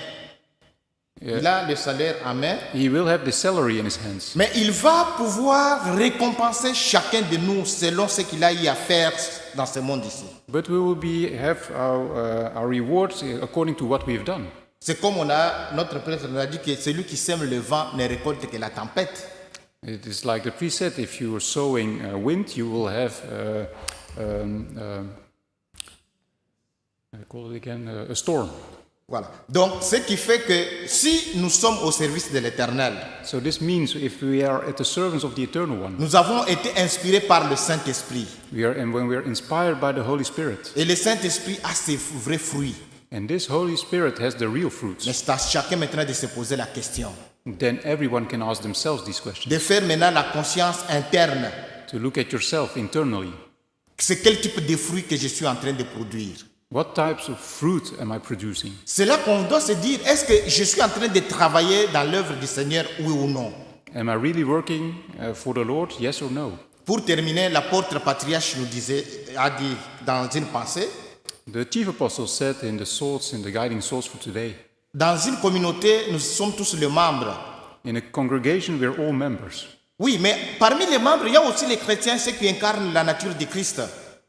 Il a le salaire à main, He will have the salary in His hands. mais il va pouvoir récompenser chacun de nous selon ce qu'il a eu à faire dans ce monde ici. But we will have our rewards according to what we've done. C'est comme notre prêtre nous a dit que celui qui sème le vent ne récolte que la tempête. It is like the priest said, if you are sowing wind, you will have, I call it again, a storm. Voilà. Donc, ce qui fait que si nous sommes au service de l'Éternel, So this means if we are at the service of the Eternal One, nous avons été inspirés par le Saint-Esprit. and when we are inspired by the Holy Spirit, Et le Saint-Esprit a ses vrais fruits. and this Holy Spirit has the real fruits, Mais c'est à chacun maintenant de se poser la question. then everyone can ask themselves these questions. De faire maintenant la conscience interne. To look at yourself internally. C'est quel type de fruits que je suis en train de produire. What types of fruit am I producing? C'est là qu'on doit se dire, est-ce que je suis en train de travailler dans l'œuvre du Seigneur, oui ou non? Am I really working for the Lord? Yes or no? Pour terminer, l'apôtre patriarche a dit dans une pensée, The chief apostle said in the guiding source for today, dans une communauté, nous sommes tous les membres. in a congregation we're all members. Oui, mais parmi les membres, il y a aussi les chrétiens, ceux qui incarnent la nature de Christ.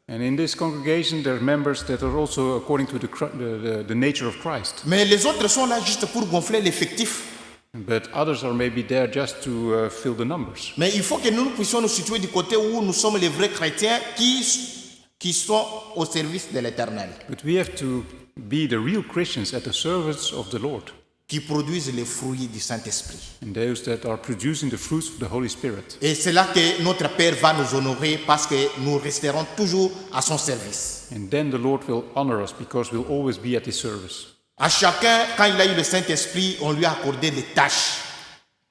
And in this congregation there are members that are also according to the nature of Christ. Mais les autres sont là juste pour gonfler l'effectif. But others are maybe there just to fill the numbers. Mais il faut que nous puissions nous situer du côté où nous sommes les vrais chrétiens qui sont au service de l'Éternel, But we have to be the real Christians at the service of the Lord, qui produisent les fruits du Saint-Esprit. and those that are producing the fruits of the Holy Spirit. Et c'est là que notre Père va nous honorer parce que nous resterons toujours à son service. And then the Lord will honor us because we'll always be at His service. À chacun, quand il a eu le Saint-Esprit, on lui a accordé des tâches.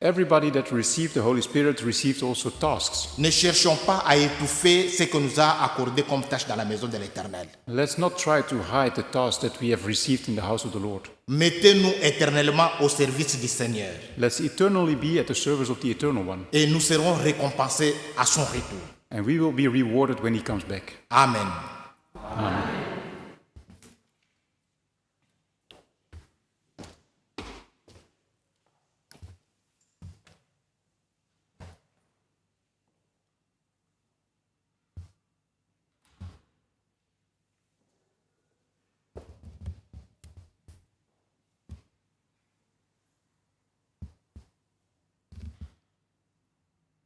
Everybody that received the Holy Spirit received also tasks. Ne cherchons pas à étouffer ce que nous a accordé comme tâche dans la maison de l'Éternel. Let's not try to hide the tasks that we have received in the house of the Lord. Mettez-nous éternellement au service du Seigneur Let's eternally be at the service of the Eternal One, et nous serons récompensés à son retour. and we will be rewarded when He comes back. Amen.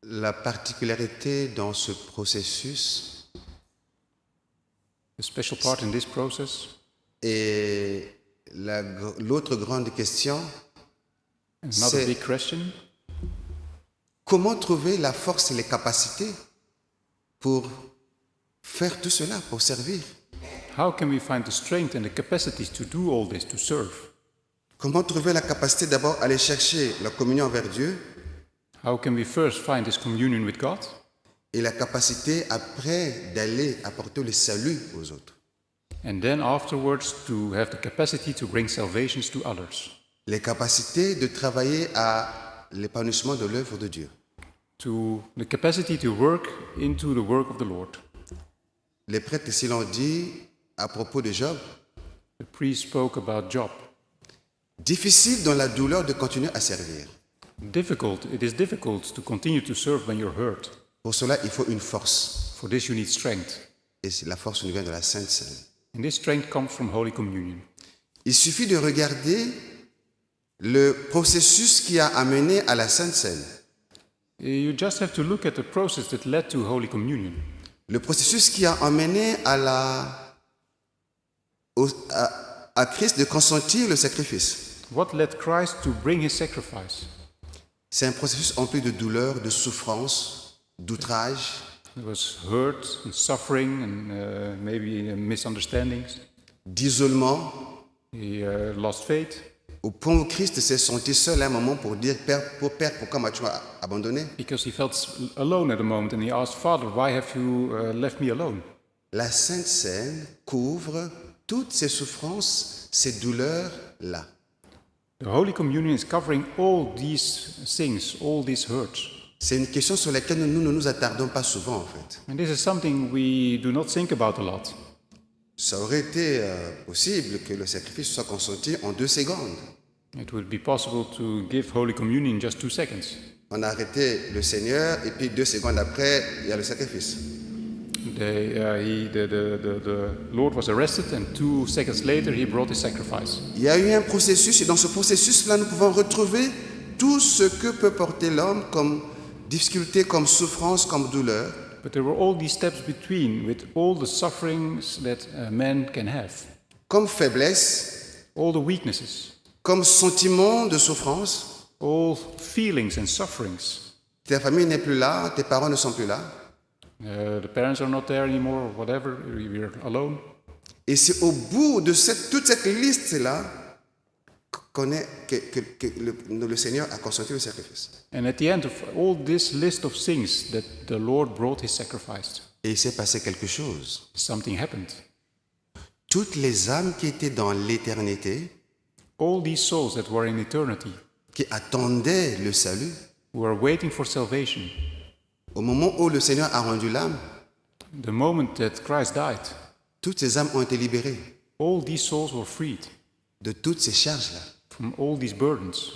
La particularité dans ce processus The special part in this process, et l'autre grande question, another C'est- big question, comment trouver la force et les capacités pour faire tout cela, pour servir? how can we find the strength and the capacities to do all this, to serve? Comment trouver la capacité d'abord aller chercher la communion envers Dieu How can we first find this communion with God, et la capacité après d'aller apporter le salut aux autres? and then afterwards to have the capacity to bring salvations to others, Les capacités de travailler à l'épanouissement de l'œuvre de Dieu. to the capacity to work into the work of the Lord. Les prêtres ici l'ont dit à propos de Job, The priest spoke about Job. difficile dans la douleur de continuer à servir. It is difficult to continue to serve when you're hurt. Pour cela, il faut une force. For this you need strength. Et la force nous vient de la Sainte Seine. And this strength comes from Holy Communion. Il suffit de regarder le processus qui a amené à la Sainte Seine. You just have to look at the process that led to Holy Communion. Le processus qui a amené à Christ de consentir le sacrifice. What led Christ to bring his sacrifice? C'est un processus empli de douleur, de souffrance. d'outrage, There was hurt and suffering and maybe misunderstandings. d'isolement, He lost faith au point où Christ s'est senti seul à un moment pour dire Père, pourquoi m'as-tu abandonné? because he felt alone at the moment, and he asked, Father, why have you left me alone? La Sainte Seine couvre toutes ces souffrances, ces douleurs-là. The Holy Communion is covering all these things, all these hurts. C'est une question sur laquelle nous ne nous attardons pas souvent en fait. And this is something we do not think about a lot. Ça aurait été possible que le sacrifice soit consenti en 2 secondes. It would be possible to give Holy Communion in just 2 seconds. On a arrêté le Seigneur et puis 2 secondes après, il y a le sacrifice. The Lord was arrested, and 2 seconds later he brought his sacrifice. Il y a eu un processus et dans ce processus-là, nous pouvons retrouver tout ce que peut porter l'homme comme difficulté, comme souffrance, comme douleur. But there were all these steps between, with all the sufferings that man can have, Comme faiblesse, all the weaknesses, comme sentiment de souffrance. all feelings and sufferings. Ta famille n'est plus là, tes parents ne sont plus là. The parents are not there anymore, or whatever. We're alone. Et c'est au bout de toute cette liste-là que le Seigneur a consenti le sacrifice. And at the end of all this list of things that the Lord brought his sacrifice, Et il s'est passé quelque chose. something happened. Toutes les âmes qui étaient dans l'éternité, All these souls that were in eternity, qui attendaient le salut, who were waiting for salvation, au moment où le Seigneur a rendu l'âme, the moment that Christ died, toutes ces âmes ont été libérées all these souls were freed de toutes ces charges-là. from all these burdens.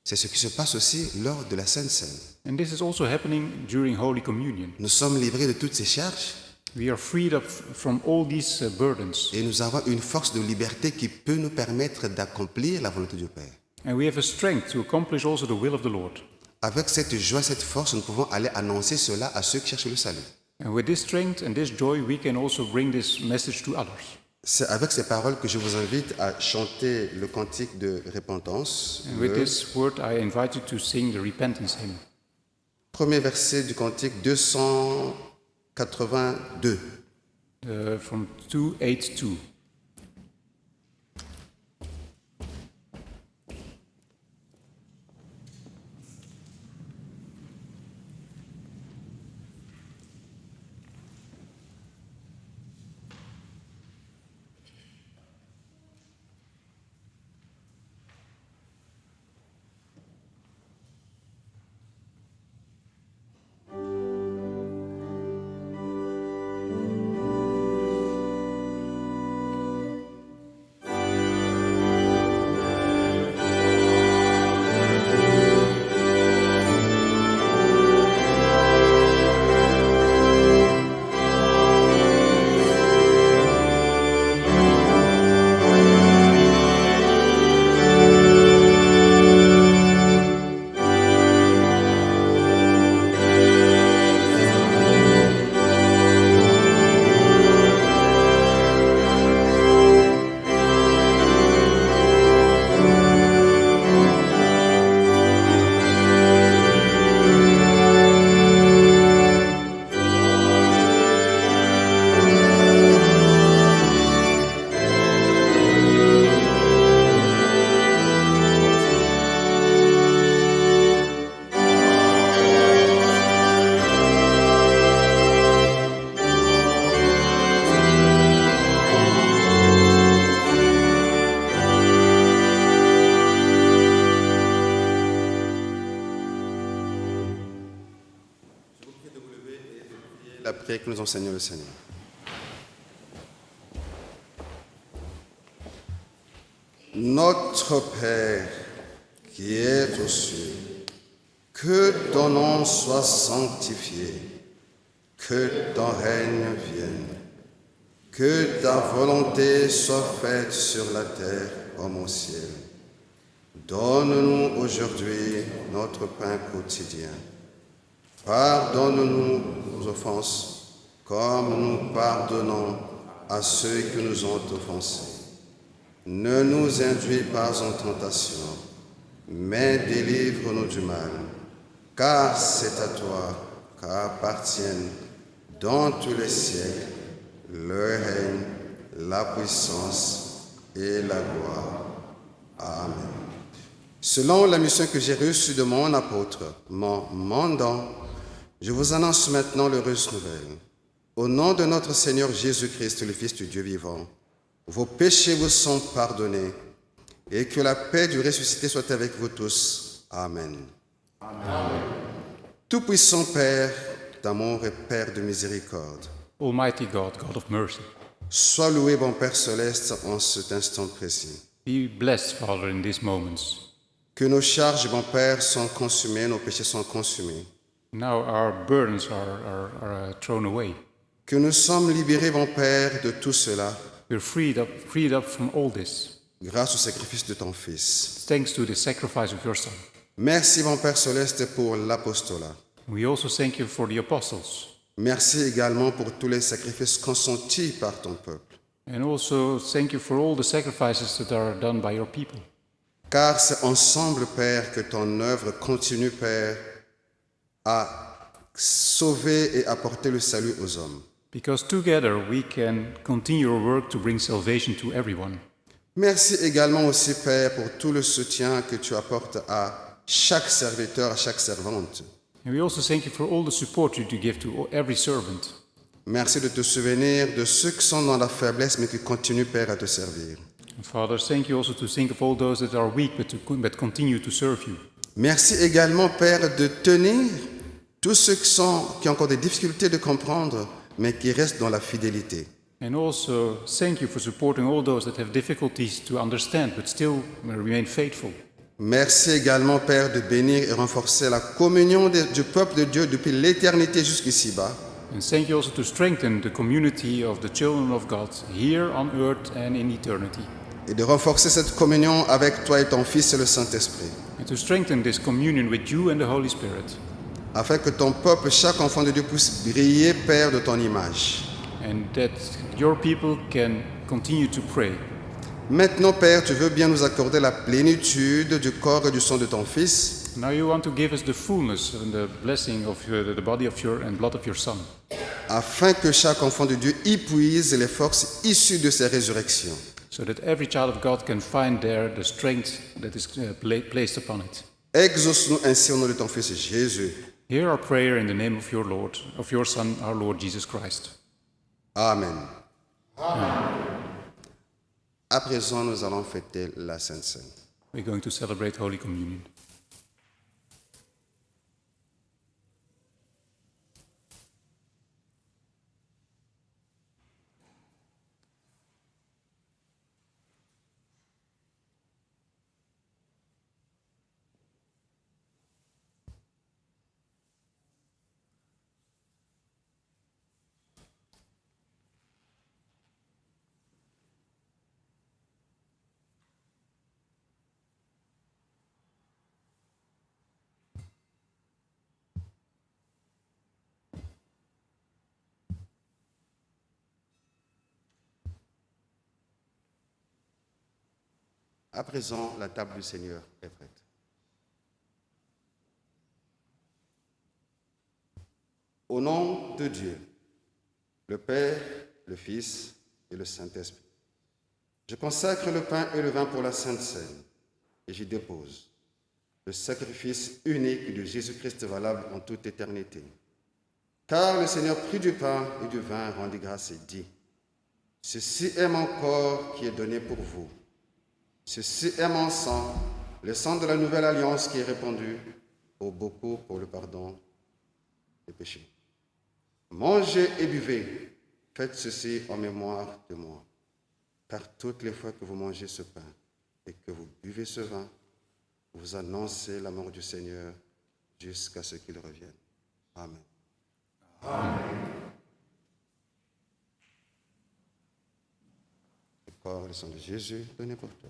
C'est ce qui se passe aussi lors de la Sainte Seine. And this is also happening during Holy Communion. Nous sommes livrés de toutes ces charges We are freed up from all these burdens, et nous avons une force de liberté qui peut nous permettre d'accomplir la volonté du Père. and we have a strength to accomplish also the will of the Lord. Avec cette joie, cette force, nous pouvons aller annoncer cela à ceux qui cherchent le salut. And with this strength and this joy, we can also bring this message to others. C'est avec ces paroles que je vous invite à chanter le cantique de repentance. And with Le this word, I invite you to sing the repentance hymn. premier verset du cantique 282. From 282. La prière que nous enseigne le Seigneur. Notre Père qui es aux cieux, que ton nom soit sanctifié, que ton règne vienne, que ta volonté soit faite sur la terre comme au ciel. Donne-nous aujourd'hui notre pain quotidien. Pardonne-nous nos offenses, comme nous pardonnons à ceux qui nous ont offensés. Ne nous induis pas en tentation, mais délivre-nous du mal, car c'est à toi qu'appartiennent dans tous les siècles le règne, la puissance et la gloire. Amen. Selon la mission que j'ai reçue de mon apôtre, mon mandant, je vous annonce maintenant l'heureuse nouvelle. Au nom de notre Seigneur Jésus-Christ, le Fils du Dieu vivant, vos péchés vous sont pardonnés et que la paix du ressuscité soit avec vous tous. Amen. Amen. Tout-puissant Père d'amour et Père de miséricorde, Almighty God, God of mercy, sois loué, bon Père céleste, en cet instant précis. be blessed, Father, in these moments. Que nos charges, bon Père, sont consumées, nos péchés sont consumés. Now our burdens are thrown away. Que nous sommes libérés, bon Père, de tout cela, We're freed up from all this, grâce au sacrifice de ton Fils. thanks to the sacrifice of your Son. Merci, bon Père céleste, pour l'apostolat. We also thank you for the apostles, Merci également pour tous les sacrifices consentis par ton peuple. and also thank you for all the sacrifices that are done by your people. Car c'est ensemble, Père, que ton œuvre continue, Père, à sauver et apporter le salut aux hommes. Because together we can continue your work to bring salvation to everyone. Merci également aussi, Père, pour tout le soutien que tu apportes à chaque serviteur, à chaque servante. And we also thank you for all the support you do give to every servant. Merci de te souvenir de ceux qui sont dans la faiblesse, mais qui continuent, Père, à te servir. And Father, thank you also to think of all those that are weak but continue to serve you. Merci également, Père, de tenir tous ceux qui ont encore des difficultés de comprendre, mais qui restent dans la fidélité. And also thank you for supporting all those that have difficulties to understand but still remain faithful. Merci également, Père, de bénir et renforcer la communion du peuple de Dieu depuis l'éternité jusqu'ici-bas. And thank you also to strengthen the community of the children of God here on earth and in eternity. Et de renforcer cette communion avec toi et ton Fils et le Saint-Esprit. And to strengthen this communion with you and the Holy Spirit. Afin que ton peuple, chaque enfant de Dieu, puisse briller, Père, de ton image. And that your people can continue to pray. Maintenant, Père, tu veux bien nous accorder la plénitude du corps et du sang de ton Fils, Now you want to give us the fullness and the blessing of the body of your and blood of your Son, afin que chaque enfant de Dieu y puise les forces issues de sa résurrection. so that every child of God can find there the strength that is placed upon it. Exauce-nous ainsi au nom de ton Fils Jésus. Hear our prayer in the name of your Lord, of your Son, our Lord Jesus Christ. Amen. À présent, nous allons fêter la Sainte Seine. We're going to celebrate Holy Communion. À présent, la table du Seigneur est prête. Au nom de Dieu, le Père, le Fils et le Saint-Esprit, je consacre le pain et le vin pour la Sainte Seine et j'y dépose le sacrifice unique de Jésus-Christ valable en toute éternité. Car le Seigneur prit du pain et du vin, rendit grâce et dit, « Ceci est mon corps qui est donné pour vous. Ceci est mon sang, le sang de la nouvelle alliance qui est répandu pour beaucoup pour le pardon des péchés. Mangez et buvez, faites ceci en mémoire de moi. Car toutes les fois que vous mangez ce pain et que vous buvez ce vin, vous annoncez la mort du Seigneur jusqu'à ce qu'il revienne. Amen. Amen. Le corps et le sang de Jésus donné pour toi.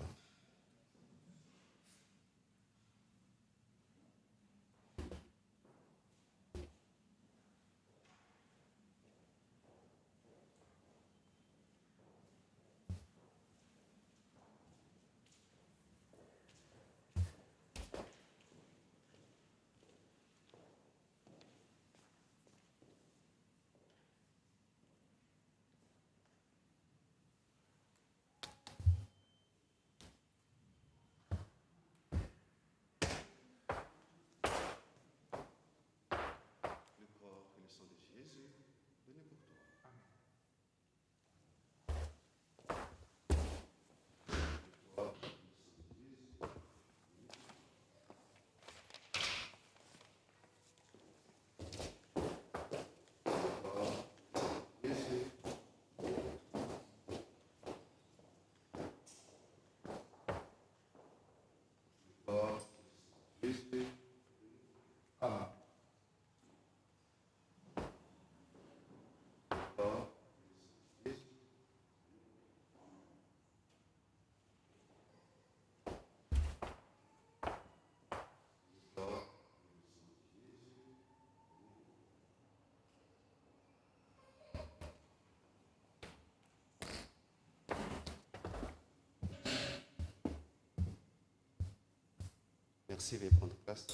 Merci, veuillez prendre place.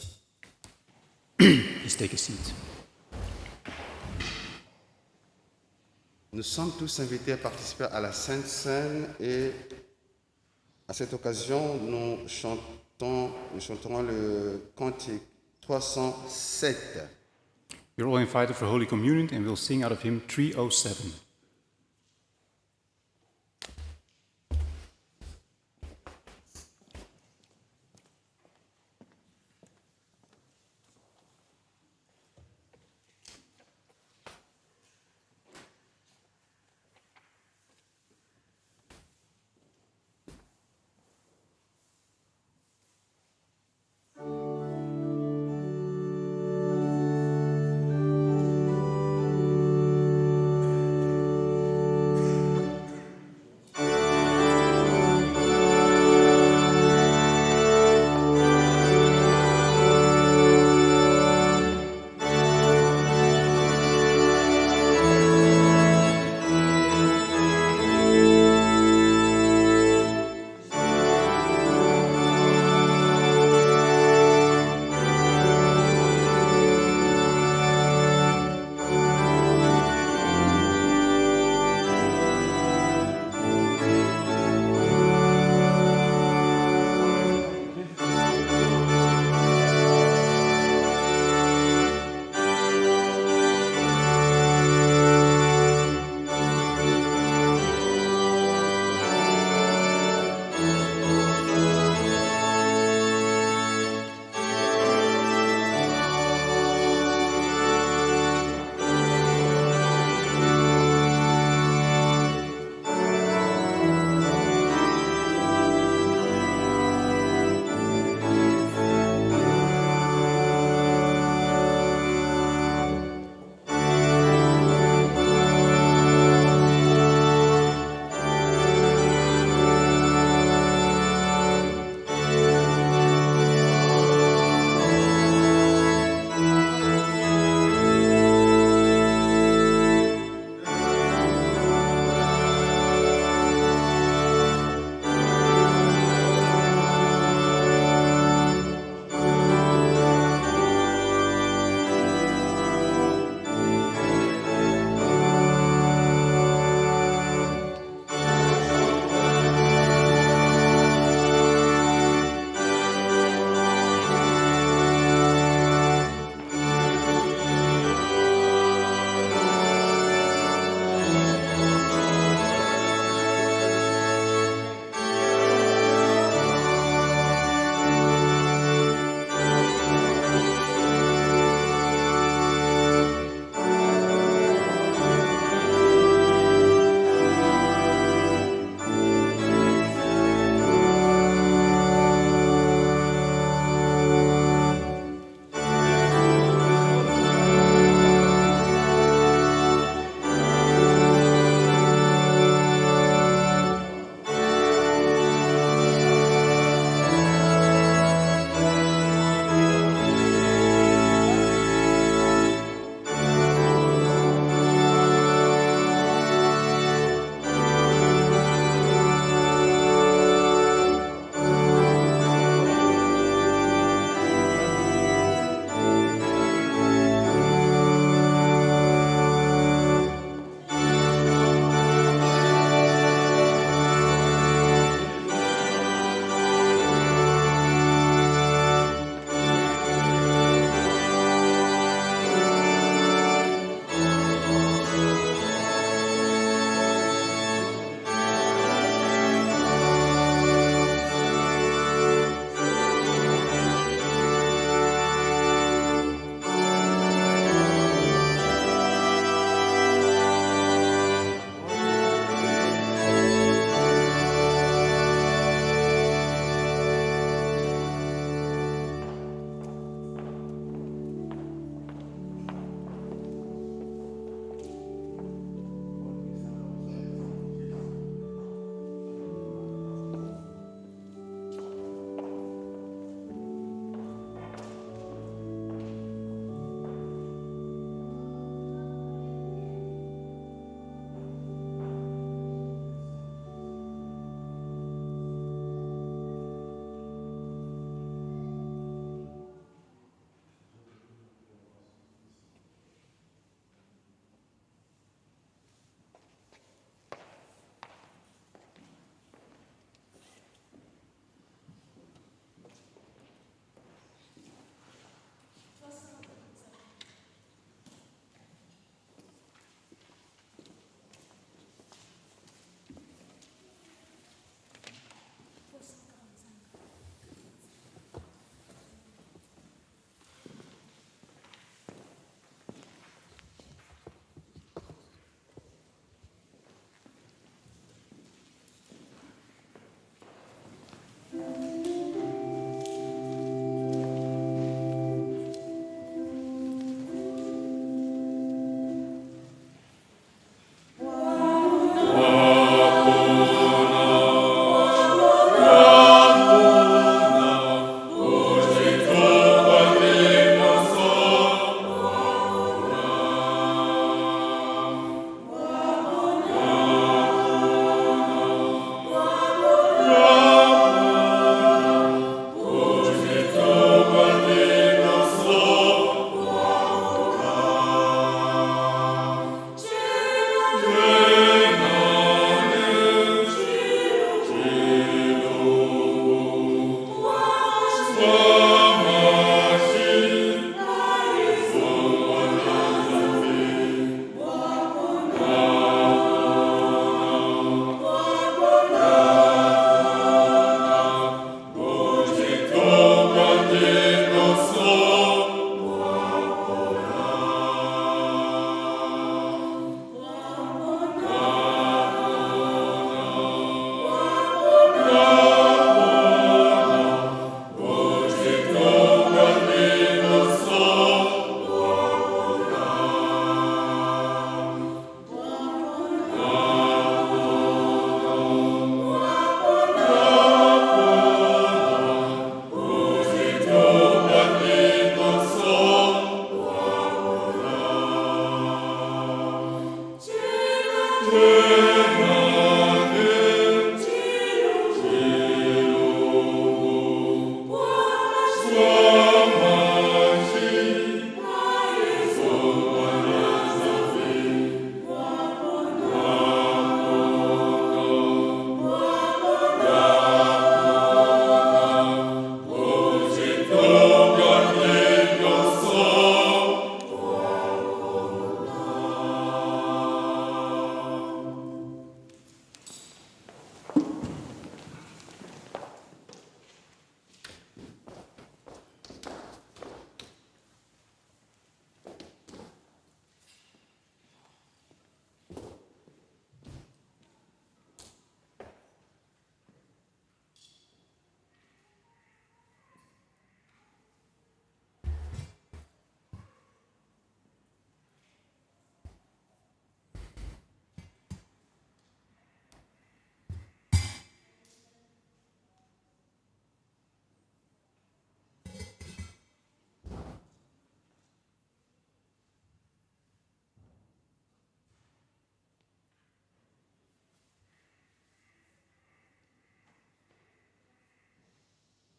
Please take a seat. Nous sommes tous invités à participer à la Sainte Seine et à cette occasion, nous chanterons le cantique 307. You're all invited for Holy Communion and we'll sing out of hymn 307.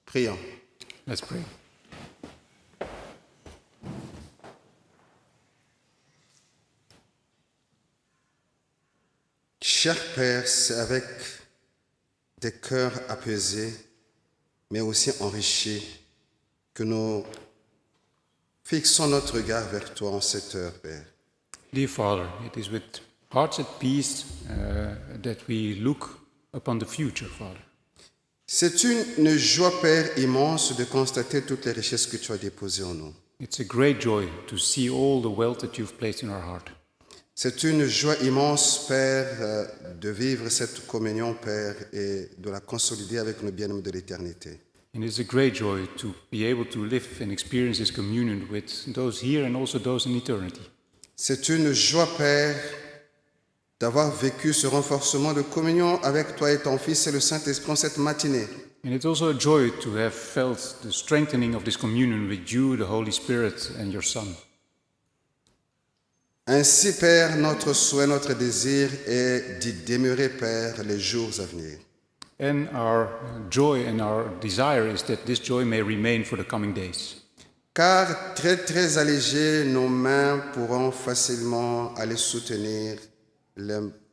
Prions. Let's pray. Cher Père, c'est avec des cœurs apaisés, mais aussi enrichis, que nous fixons notre regard vers toi en cette heure, Père. Dear Father, it is with hearts at peace that we look upon the future, Father. C'est une joie, Père, immense de constater toutes les richesses que tu as déposées en nous. It's a great joy to see all the wealth that you've placed in our heart. C'est une joie immense, Père, de vivre cette communion, Père, et de la consolider avec nos bien-aimés de l'éternité. And it's a great joy to be able to live and experience this communion with those here and also those in eternity. C'est une joie, Père, d'avoir vécu ce renforcement de communion avec toi et ton Fils et le Saint-Esprit en cette matinée. And it's also a joy to have felt the strengthening of this communion with you, the Holy Spirit, and your Son. Ainsi, Père, notre souhait, notre désir est d'y demeurer, Père, les jours à venir. And our joy and our desire is that this joy may remain for the coming days. Car très, très allégés, nos mains pourront facilement aller soutenir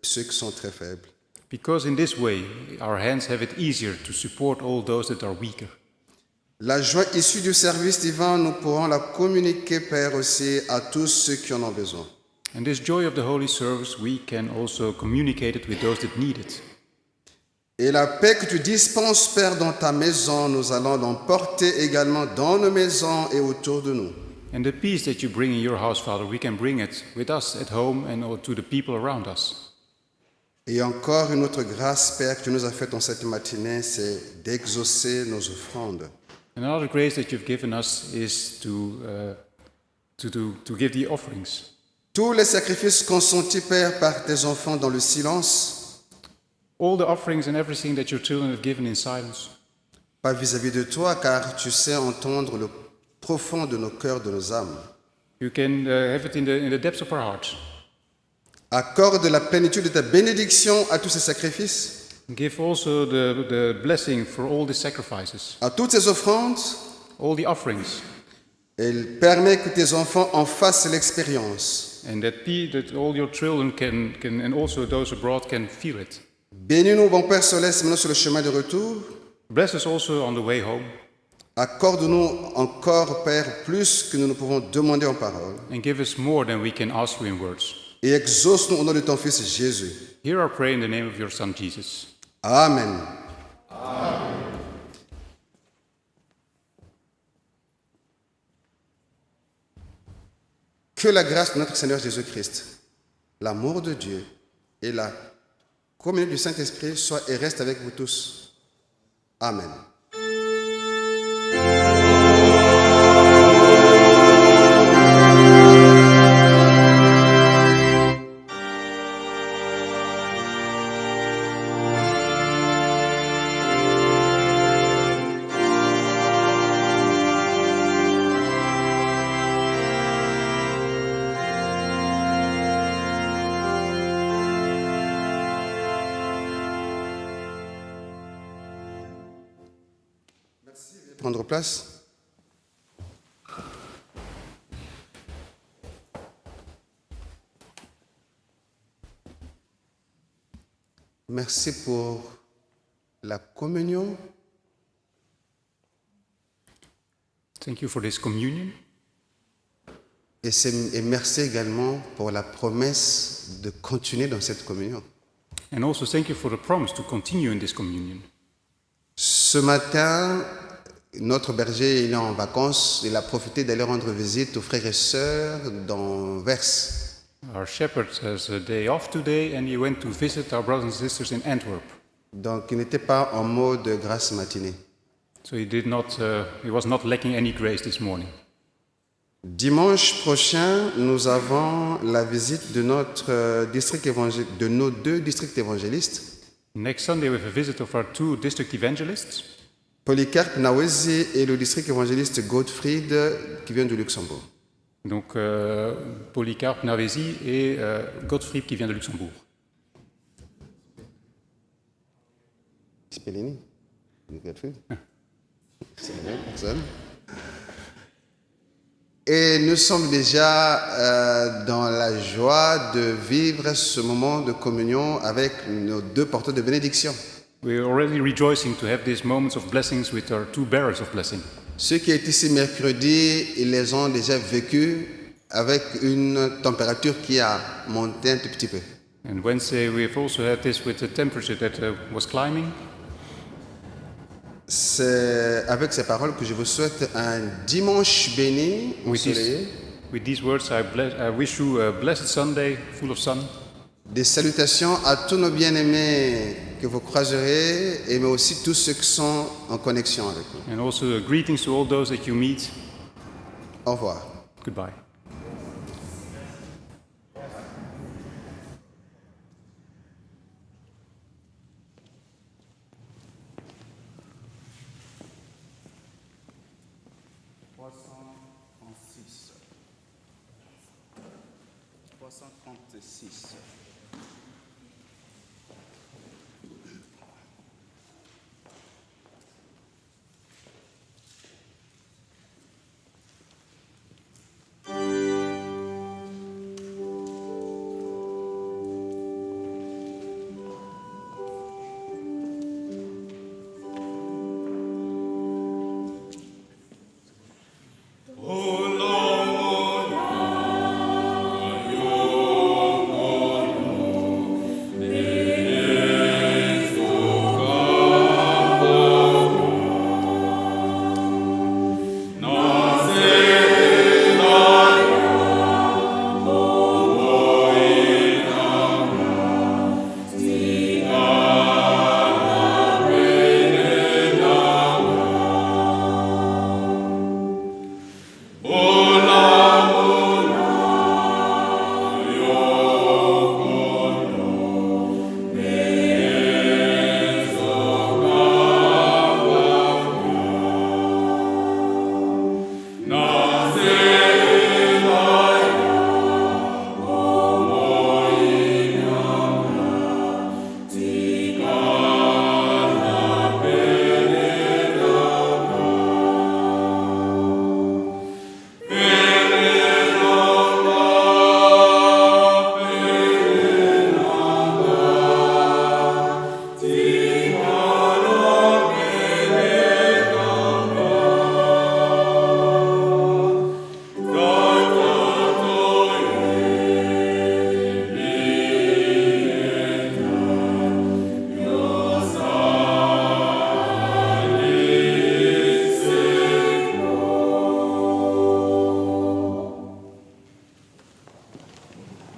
ceux qui sont très faibles. Because in this way, our hands have it easier to support all those that are weaker. La joie issue du service divin, nous pourrons la communiquer, Père, aussi à tous ceux qui en ont besoin. And this joy of the Holy Service, we can also communicate it with those that need it. Et la paix que tu dispenses, Père, dans ta maison, nous allons l'emporter également dans nos maisons et autour de nous. And the peace that you bring in your house, Father, we can bring it with us at home and to the people around us. Et encore une autre grâce, Père, que tu nous as faite en cette matinée, c'est d'exaucer nos offrandes. Another grace that you've given us is to give the offerings. Tous les sacrifices consentis, Père, par tes enfants dans le silence, All the offerings and everything that your children have given in silence. pas vis-à-vis de toi, car tu sais entendre le profond de nos cœurs, de nos âmes. You can have it in the depths of our hearts. Accorde la plénitude de ta bénédiction à tous ces sacrifices, Give also the blessing for all the sacrifices, à toutes ces offrandes. all the offerings, Et permet que tes enfants en fassent l'expérience. and that all your children can and also those abroad can feel it. Bénis-nous, bon Père Céleste, maintenant sur le chemin de retour. Bless us also on the way home, Accorde-nous encore, Père, plus que nous ne pouvons demander en parole. and give us more than we can ask you in words. Et exauce-nous au nom de ton Fils Jésus. Hear our prayer in the name of your Son, Jesus. Amen. Que la grâce de notre Seigneur Jésus-Christ, l'amour de Dieu et la communion du Saint-Esprit soient et restent avec vous tous. Amen. Prendre place. Merci pour la communion. Thank you for this communion. Et merci également pour la promesse de continuer dans cette communion. And also thank you for the promise to continue in this communion. Ce matin, notre berger il est en vacances. Il a profité d'aller rendre visite aux frères et sœurs dans Vers. Our shepherd has a day off today and he went to visit our brothers and sisters in Antwerp. Donc, il n'était pas en mode grâce matinée. So he was not lacking any grace this morning. Dimanche prochain, nous avons la visite de de nos 2 districts évangélistes, Next Sunday we have a visit of our 2 district evangelists, Polycarpe Nawezi et le district évangéliste Gottfried qui vient du Luxembourg. donc Polycarpe Navesi et Gottfried qui vient de Luxembourg. Spellini, Gottfried. C'est la même personne. Et nous sommes déjà dans la joie de vivre ce moment de communion avec nos 2 porteurs de bénédiction. We are already rejoicing to have these moments of blessings with our 2 bearers of blessing. Ceux qui étaient ici mercredi, ils les ont déjà vécus avec une température qui a monté un tout petit peu. And Wednesday we have also had this with the temperature that was climbing. C'est avec ces paroles que je vous souhaite un dimanche béni, ensoleillé. With these words I wish you a blessed Sunday full of sun. Des salutations à tous nos bien-aimés que vous croiserez, et mais aussi tous ceux qui sont en connexion avec nous. And also greetings to all those that you meet. Au revoir. Goodbye.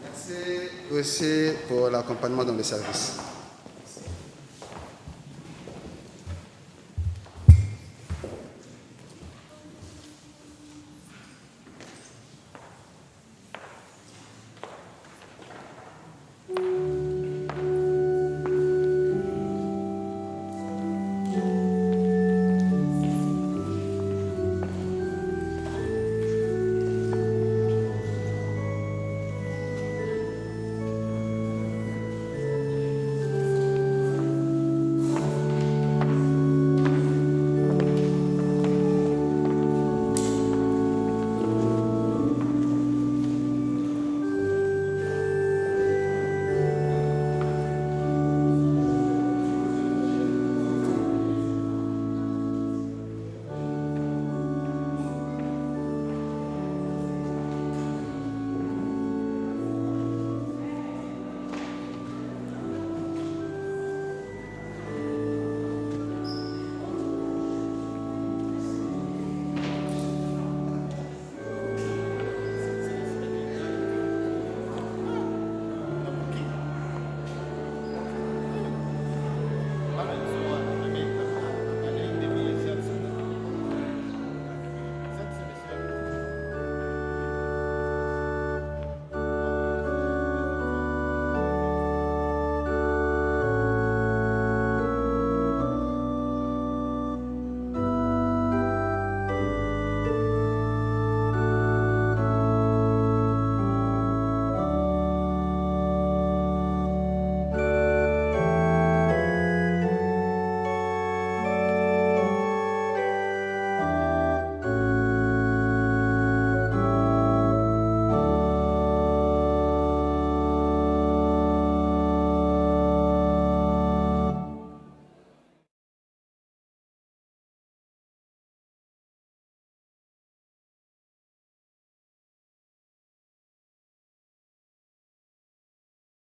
Merci aussi pour l'accompagnement dans le service.